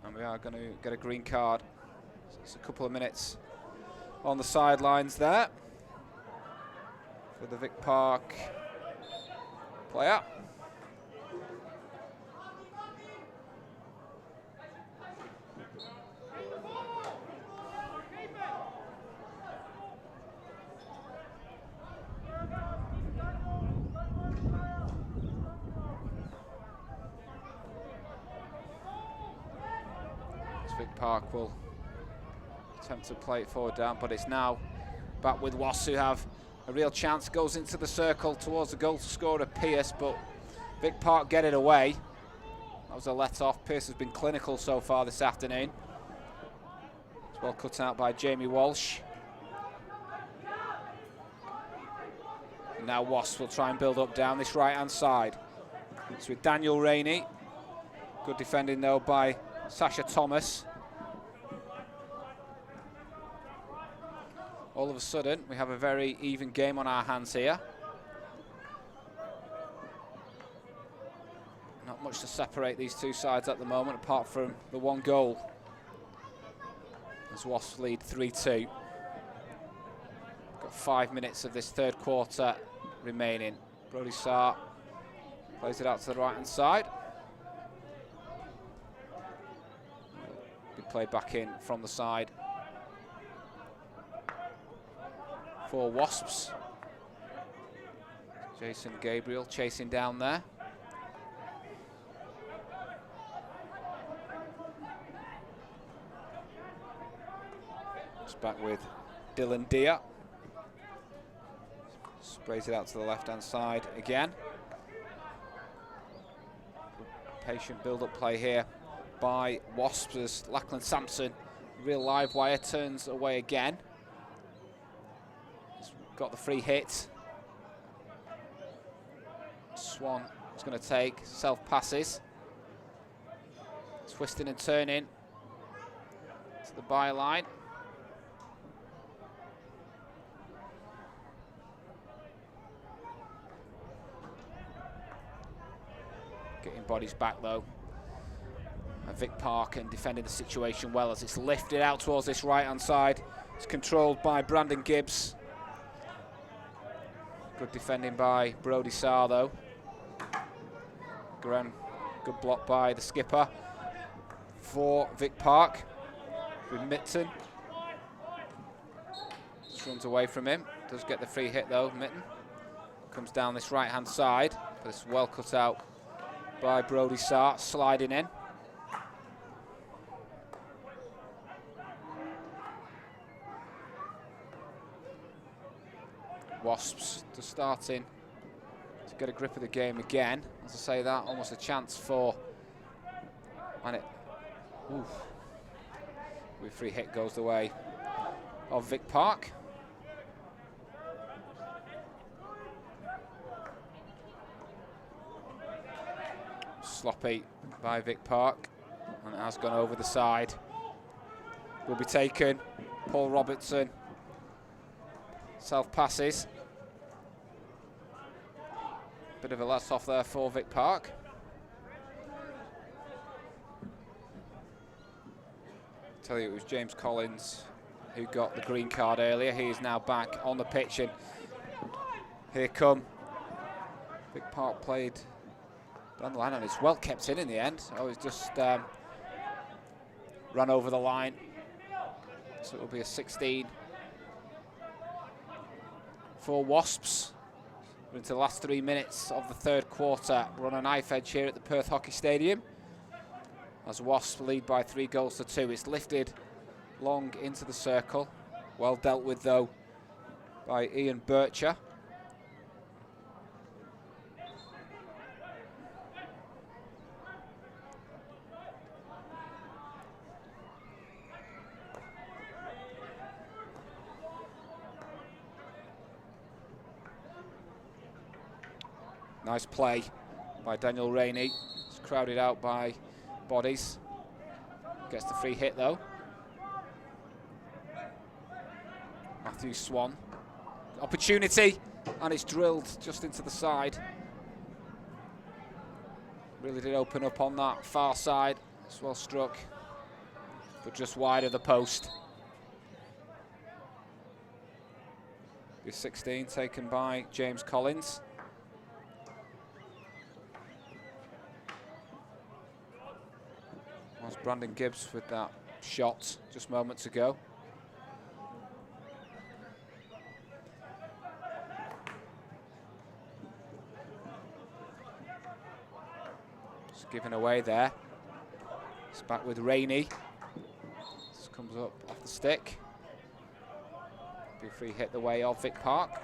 Speaker 1: And we are going to get a green card. It's a couple of minutes on the sidelines there for the Vic Park player. Vic Park will attempt to play it forward down, but it's now back with Wasps, who have a real chance. Goes into the circle towards the goal scorer Pierce, but Vic Park get it away. That was a let off. Pierce has been clinical so far this afternoon. It's well cut out by Jamie Walsh. And now Wasps will try and build up down this right hand side. It's with Daniel Rainey. Good defending though by Sasha Thomas. All of a sudden, we have a very even game on our hands here. Not much to separate these two sides at the moment, apart from the one goal. As Wasps lead 3-2. Got 5 minutes of this third quarter remaining. Brody Sarr plays it out to the right-hand side. Be played back in from the side for Wasps. Jason Gabriel chasing down there. Just back with Dylan Deere. Sprays it out to the left-hand side again. Patient build-up play here by Wasps as Lachlan Sampson, real live wire, turns away again. He's got the free hit. Swan is going to take self-passes. Twisting and turning to the byline. Getting bodies back though. And Vic Parker defending the situation well as it's lifted out towards this right-hand side. It's controlled by Brandon Gibbs. Good defending by Brody Sarr though. Good block by the skipper for Vic Park with Mitten. Just runs away from him. Does get the free hit though, Mitten. Comes down this right-hand side, but it's well cut out by Brody Sarr, sliding in. Wasps just starting to get a grip of the game again. As I say that, almost a chance for, and it, oof, with free hit goes the way of Vic Park. Sloppy by Vic Park, and it has gone over the side. Will be taken. Paul Robertson self passes. Bit of a let off there for Vic Park. Tell you it was James Collins who got the green card earlier. He is now back on the pitch, and here come Vic Park played down the line, and it's well kept in the end. Oh, it's just run over the line. So it will be a 16 for Wasps. We're into the last 3 minutes of the third quarter. We're on a knife edge here at the Perth Hockey Stadium as Wasps lead by 3-2. It's lifted long into the circle. Well dealt with though by Ian Bircher. Nice play by Daniel Rainey. It's crowded out by bodies. Gets the free hit though. Matthew Swan. Opportunity, and it's drilled just into the side. Really did open up on that far side. It's well struck, but just wide of the post. The 16 taken by James Collins. Was Brandon Gibbs with that shot just moments ago. Just given away there. It's back with Rainey. This comes up off the stick. Be a free hit the way of Vic Park.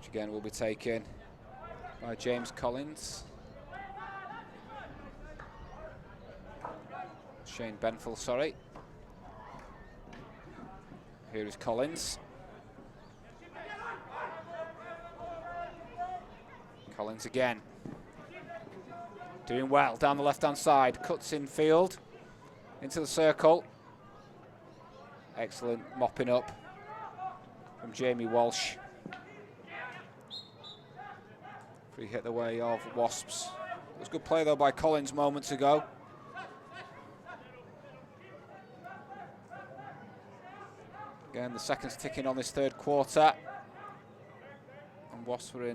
Speaker 1: Again will be taken by James Collins. Shane Benfield, sorry. Here is Collins. Collins again. Doing well down the left-hand side. Cuts in field. Into the circle. Excellent mopping up from Jamie Walsh. Free hit the way of Wasps. It was good play though by Collins moments ago. Again, the seconds ticking on this third quarter. And Wasps were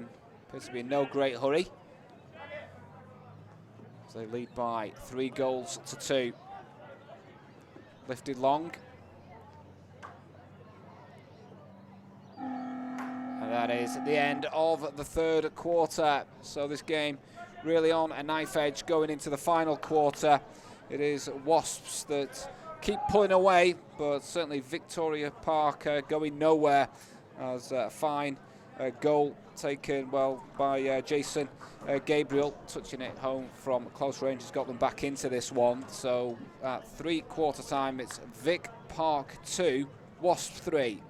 Speaker 1: appears to be in no great hurry. As they lead by 3 goals to 2. Lifted long. And that is the end of the third quarter. So this game really on a knife edge going into the final quarter. It is Wasps that keep pulling away, but certainly Victoria Park going nowhere, as a fine goal taken well by Jason Gabriel, touching it home from close range, has got them back into this one. So at 3/4 time, it's Vic Park 2, Wasps 3.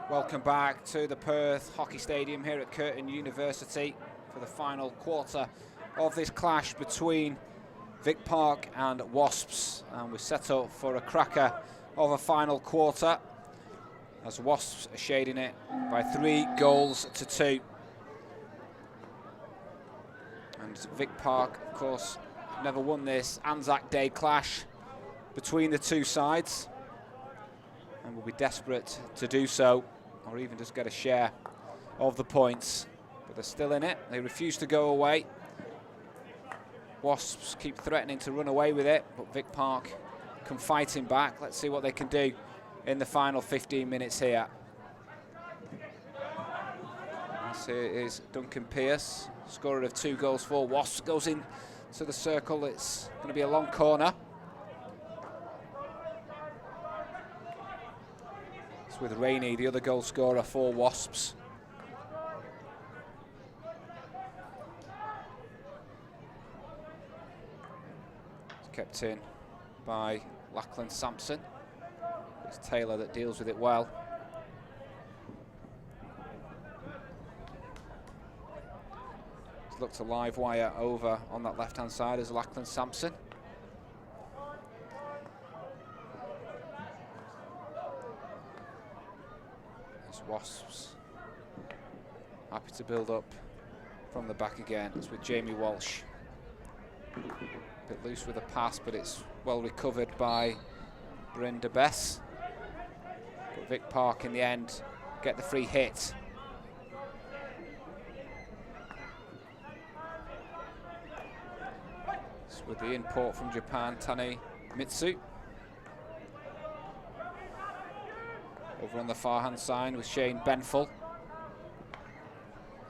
Speaker 1: Welcome back to the Perth Hockey Stadium here at Curtin University for the final quarter of this clash between Vic Park and Wasps. And we're set up for a cracker of a final quarter as Wasps are shading it by 3 goals to 2. And Vic Park, of course, never won this Anzac Day clash between the two sides and will be desperate to do so, or even just get a share of the points. But they're still in it. They refuse to go away. Wasps keep threatening to run away with it, but Vic Park come fighting back. Let's see what they can do in the final 15 minutes here. This here is Duncan Pearce, scorer of 2 goals for Wasps. Goes in to the circle. It's going to be a long corner. With Rainey, the other goal scorer for Wasps. It's kept in by Lachlan Sampson. It's Taylor that deals with it well. He's looked a live wire over on that left-hand side as Lachlan Sampson. Wasps happy to build up from the back again. It's with Jamie Walsh. A bit loose with a pass, but it's well recovered by Brenda Bess. But Vic Park in the end get the free hit. It's with the import from Japan, Tane Mitsu. Over on the far-hand side with Shane Benful.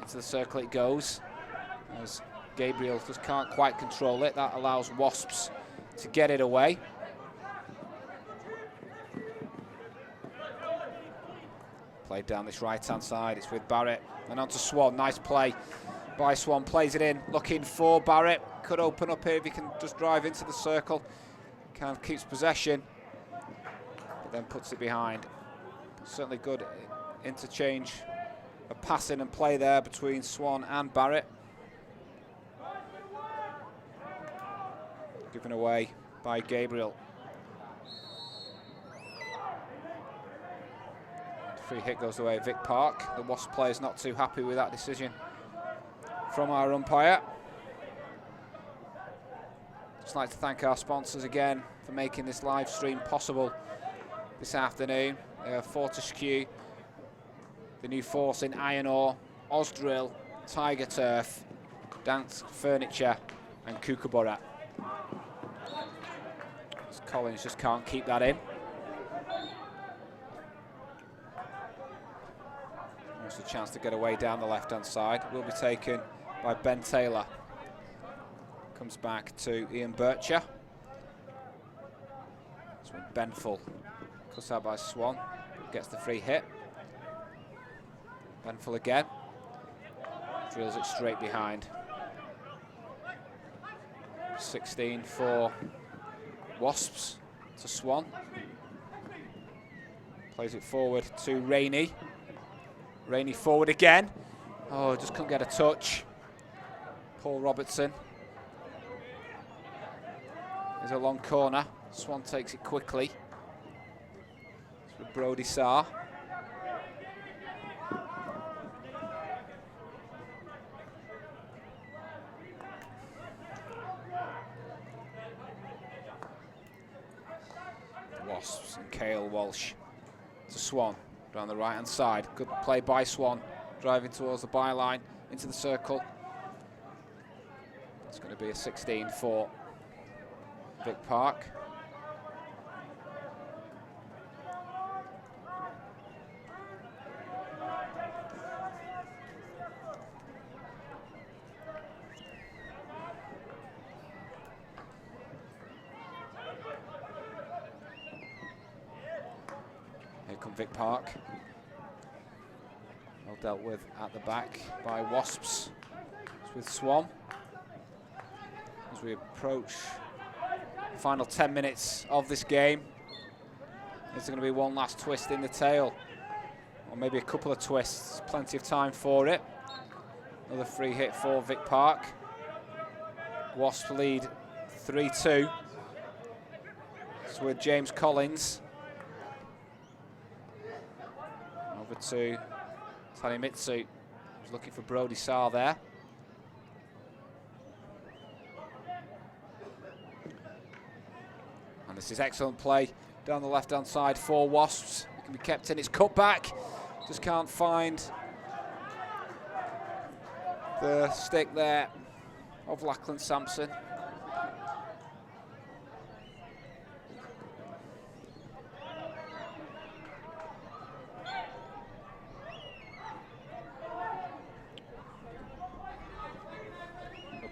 Speaker 1: Into the circle it goes, as Gabriel just can't quite control it. That allows Wasps to get it away. Played down this right-hand side, it's with Barrett. And on to Swan, nice play by Swan, plays it in, looking for Barrett. Could open up here if he can just drive into the circle. Kind of keeps possession, but then puts it behind. Certainly good interchange of passing and play there between Swan and Barrett. Given away by Gabriel. Free hit goes away, Vic Park. The Wasp player's not too happy with that decision from our umpire. Just like to thank our sponsors again for making this live stream possible this afternoon. Fortescue, the new force in iron ore, Osdrill, Tiger Turf, Dance Furniture and Kookaburra. Collins just can't keep that in. Wants a chance to get away down the left-hand side. Will be taken by Ben Taylor. Comes back to Ian Bircher. That's when Benfull cuts out by Swan. Gets the free hit. Benfull again. Drills it straight behind. 16 for Wasps to Swan. Plays it forward to Rainey. Rainey forward again. Oh, just couldn't get a touch. Paul Robertson. There's a long corner. Swan takes it quickly. It's with Brody Sarr. Wasps and Cale Walsh to Swan down the right-hand side. Good play by Swan, driving towards the byline into the circle. It's going to be a 16 for Vic Park. Here come Vic Park. Well dealt with at the back by Wasps. It's with Swan. As we approach the final 10 minutes of this game, there's going to be one last twist in the tail, or maybe a couple of twists. Plenty of time for it. Another free hit for Vic Park. Wasps lead 3-2. It's with James Collins. Over to Tanemitsu. He's looking for Brody Sarr there. And this is excellent play down the left-hand side for Wasps. It can be kept in. It's cut back. Just can't find the stick there of Lachlan Sampson.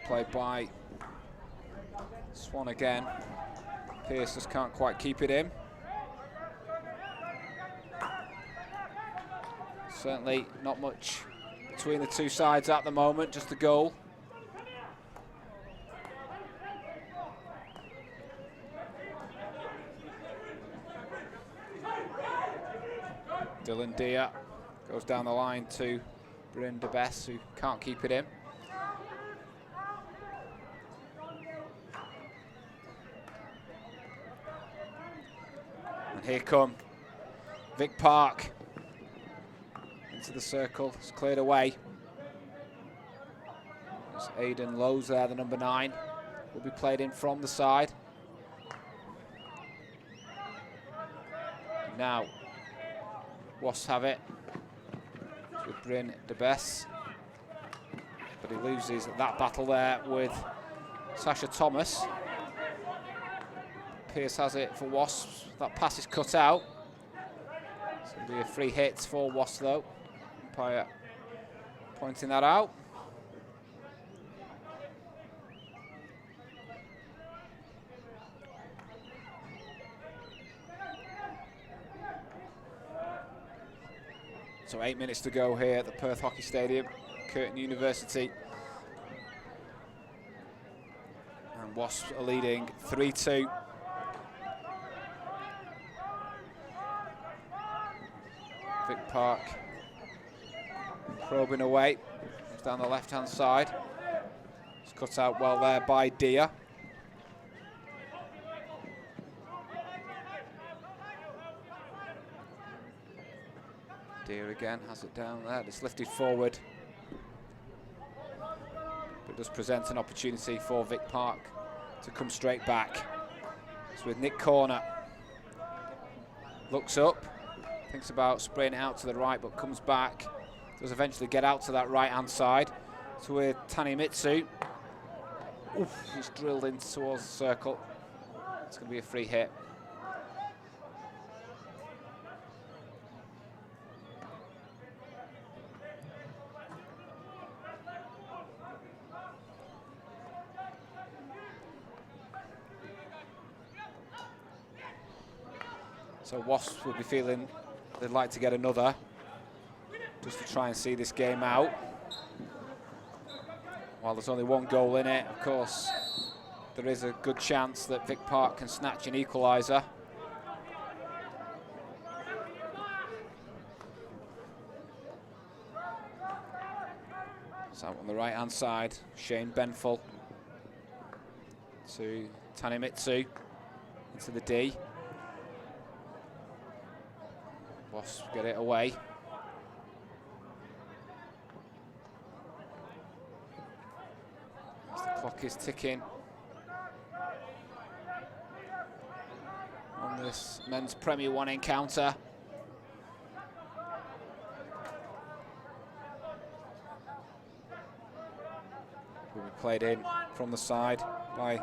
Speaker 1: Played by Swan again. Pearce just can't quite keep it in. Certainly not much between the two sides at the moment, just the goal. Dylan Deere goes down the line to Bryn de Bess, who can't keep it in. Here come Vic Park into the circle. It's cleared away. There's Aidan Lowe's there, the number 9. Will be played in from the side. Now, Wasps have it. It's with Bryn de Bess. But he loses that battle there with Sasha Thomas. Pearce has it for Wasps. That pass is cut out. It's going to be a free hit for Wasps though. Umpire pointing that out. So 8 minutes to go here at the Perth Hockey Stadium, Curtin University. And Wasps are leading 3-2. Vic Park Probing away. Comes down the left-hand side. It's cut out well there by Dia. Dia again has it down there. It's lifted forward. But it does present an opportunity for Vic Park to come straight back. It's with Nick Corner. Looks up. Thinks about spraying it out to the right, but comes back. Does eventually get out to that right-hand side. So with Tanemitsu. Oof, he's drilled in towards the circle. It's going to be a free hit. So Wasps will be feeling they'd like to get another, just to try and see this game out. While there's only one goal in it, of course, there is a good chance that Vic Park can snatch an equaliser. So on the right-hand side, Shane Benful to Tanemitsu into the D. Wasps get it away. As the clock is ticking on this men's Premier 1 encounter. Will be played in from the side by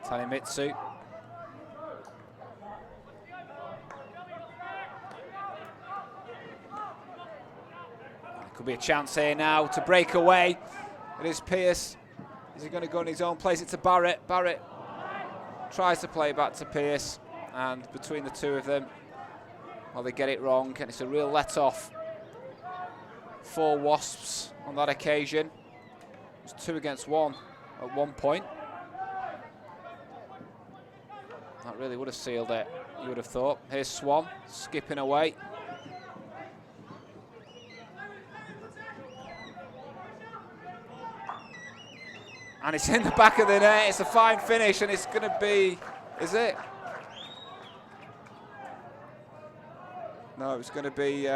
Speaker 1: Tanemitsu. Could be a chance here now to break away. It is Pierce. Is he going to go in his own place? It's to Barrett. Barrett tries to play back to Pierce, and between the two of them, well, they get it wrong, and it's a real let-off for Wasps on that occasion. It was 2 against 1 at one point. That really would have sealed it, you would have thought. Here's Swan skipping away. And it's in the back of the net. It's a fine finish, and it's going to be, is it? No, it's going to be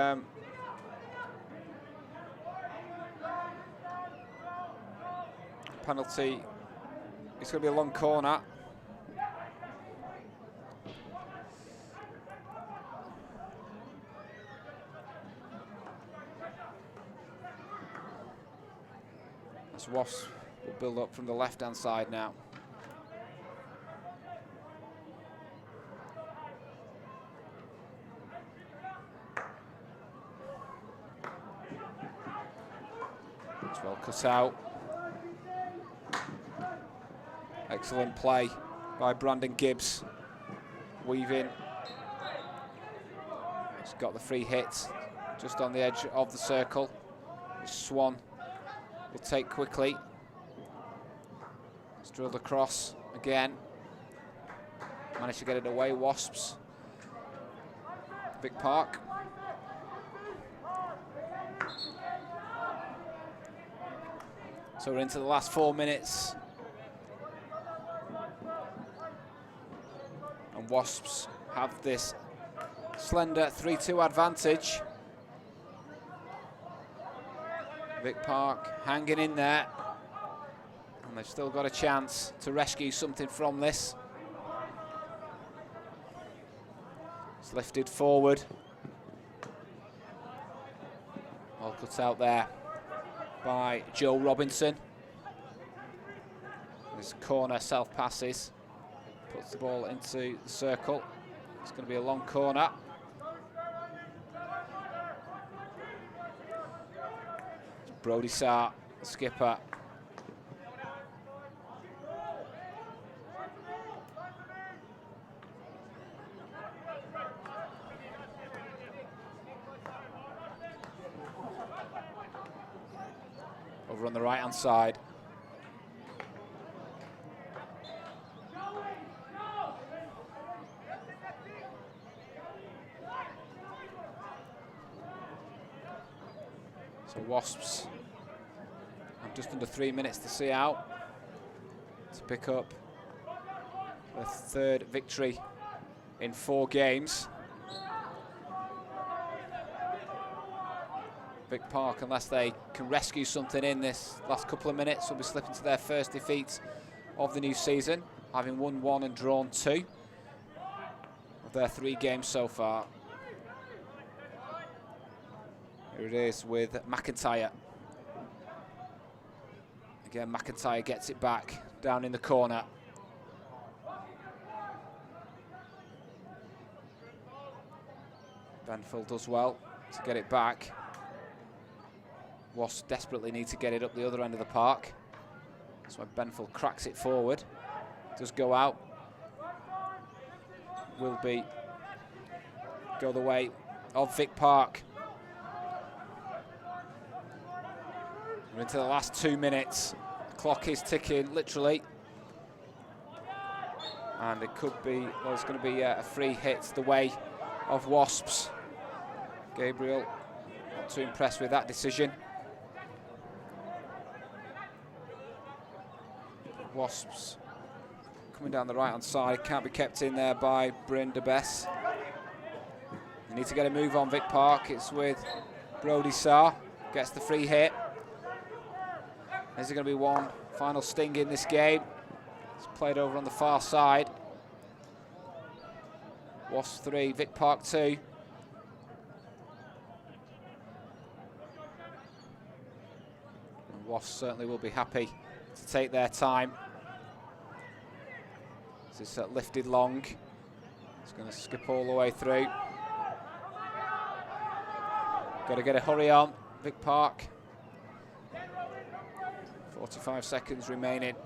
Speaker 1: penalty. It's going to be a long corner. As Wasps will build up from the left-hand side now. It's well cut out. Excellent play by Brandon Gibbs. Weaving. He's got the free hit just on the edge of the circle. Swan will take quickly. It's drilled across again. Managed to get it away, Wasps. Vic Park. So we're into the last 4 minutes. And Wasps have this slender 3-2 advantage. Vic Park hanging in there. And they've still got a chance to rescue something from this. It's lifted forward. All cut out there by Joe Robinson. This corner self-passes. Puts the ball into the circle. It's going to be a long corner. Brody Sarr, the skipper. Over on the right-hand side. So Wasps have just under 3 minutes to see out to pick up their third victory in 4 games. Vic Park, unless they can rescue something in this last couple of minutes, will be slipping to their first defeat of the new season, having won 1 and drawn 2 of their 3 games so far. Here it is with McIntyre. Again, McIntyre gets it back down in the corner. Benfield does well to get it back. Wasps desperately need to get it up the other end of the park. That's why Benfield cracks it forward. Does go out. Will be go the way of Vic Park. We're into the last 2 minutes. The clock is ticking, literally. And it could be, well, there's going to be a free hit the way of Wasps. Gabriel not too impressed with that decision. Wasps coming down the right-hand side, can't be kept in there by Bryn de Bess. They need to get a move on Vic Park. It's with Brody Sarr, gets the free hit. Is there going to be one final sting in this game? It's played over on the far side. Wasps 3, Vic Park 2. And Wasps certainly will be happy to take their time. This is lifted long. It's going to skip all the way through. Got to get a hurry on, Vic Park. 45 seconds remaining.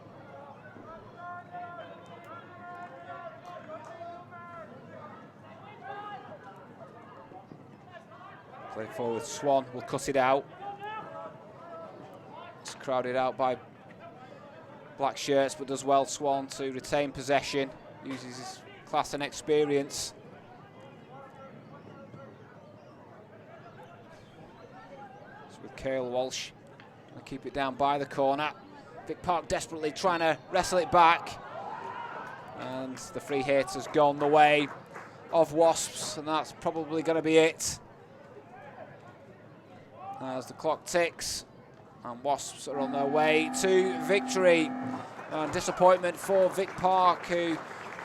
Speaker 1: Play forward, Swan will cut it out. It's crowded out by black shirts, but does well, Swan, to retain possession. Uses his class and experience. It's with Cale Walsh. Keep it down by the corner. Vic Park desperately trying to wrestle it back. And the free hit has gone the way of Wasps, and that's probably going to be it. As the clock ticks, and Wasps are on their way to victory. And disappointment for Vic Park, who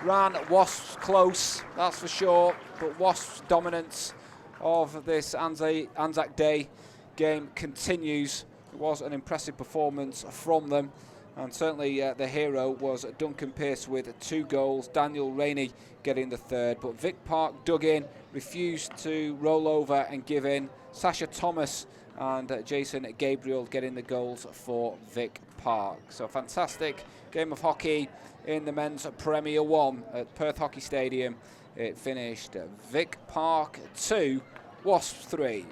Speaker 1: ran Wasps close, that's for sure. But Wasps' dominance of this Anzac Day game continues. It was an impressive performance from them, and certainly the hero was Duncan Pearce with 2 goals, Daniel Rainey getting the 3rd, but Vic Park dug in, refused to roll over and give in. Sasha Thomas and Jason Gabriel getting the goals for Vic Park. So fantastic game of hockey in the men's Premier 1 at Perth Hockey Stadium. It finished Vic Park 2, Wasps 3.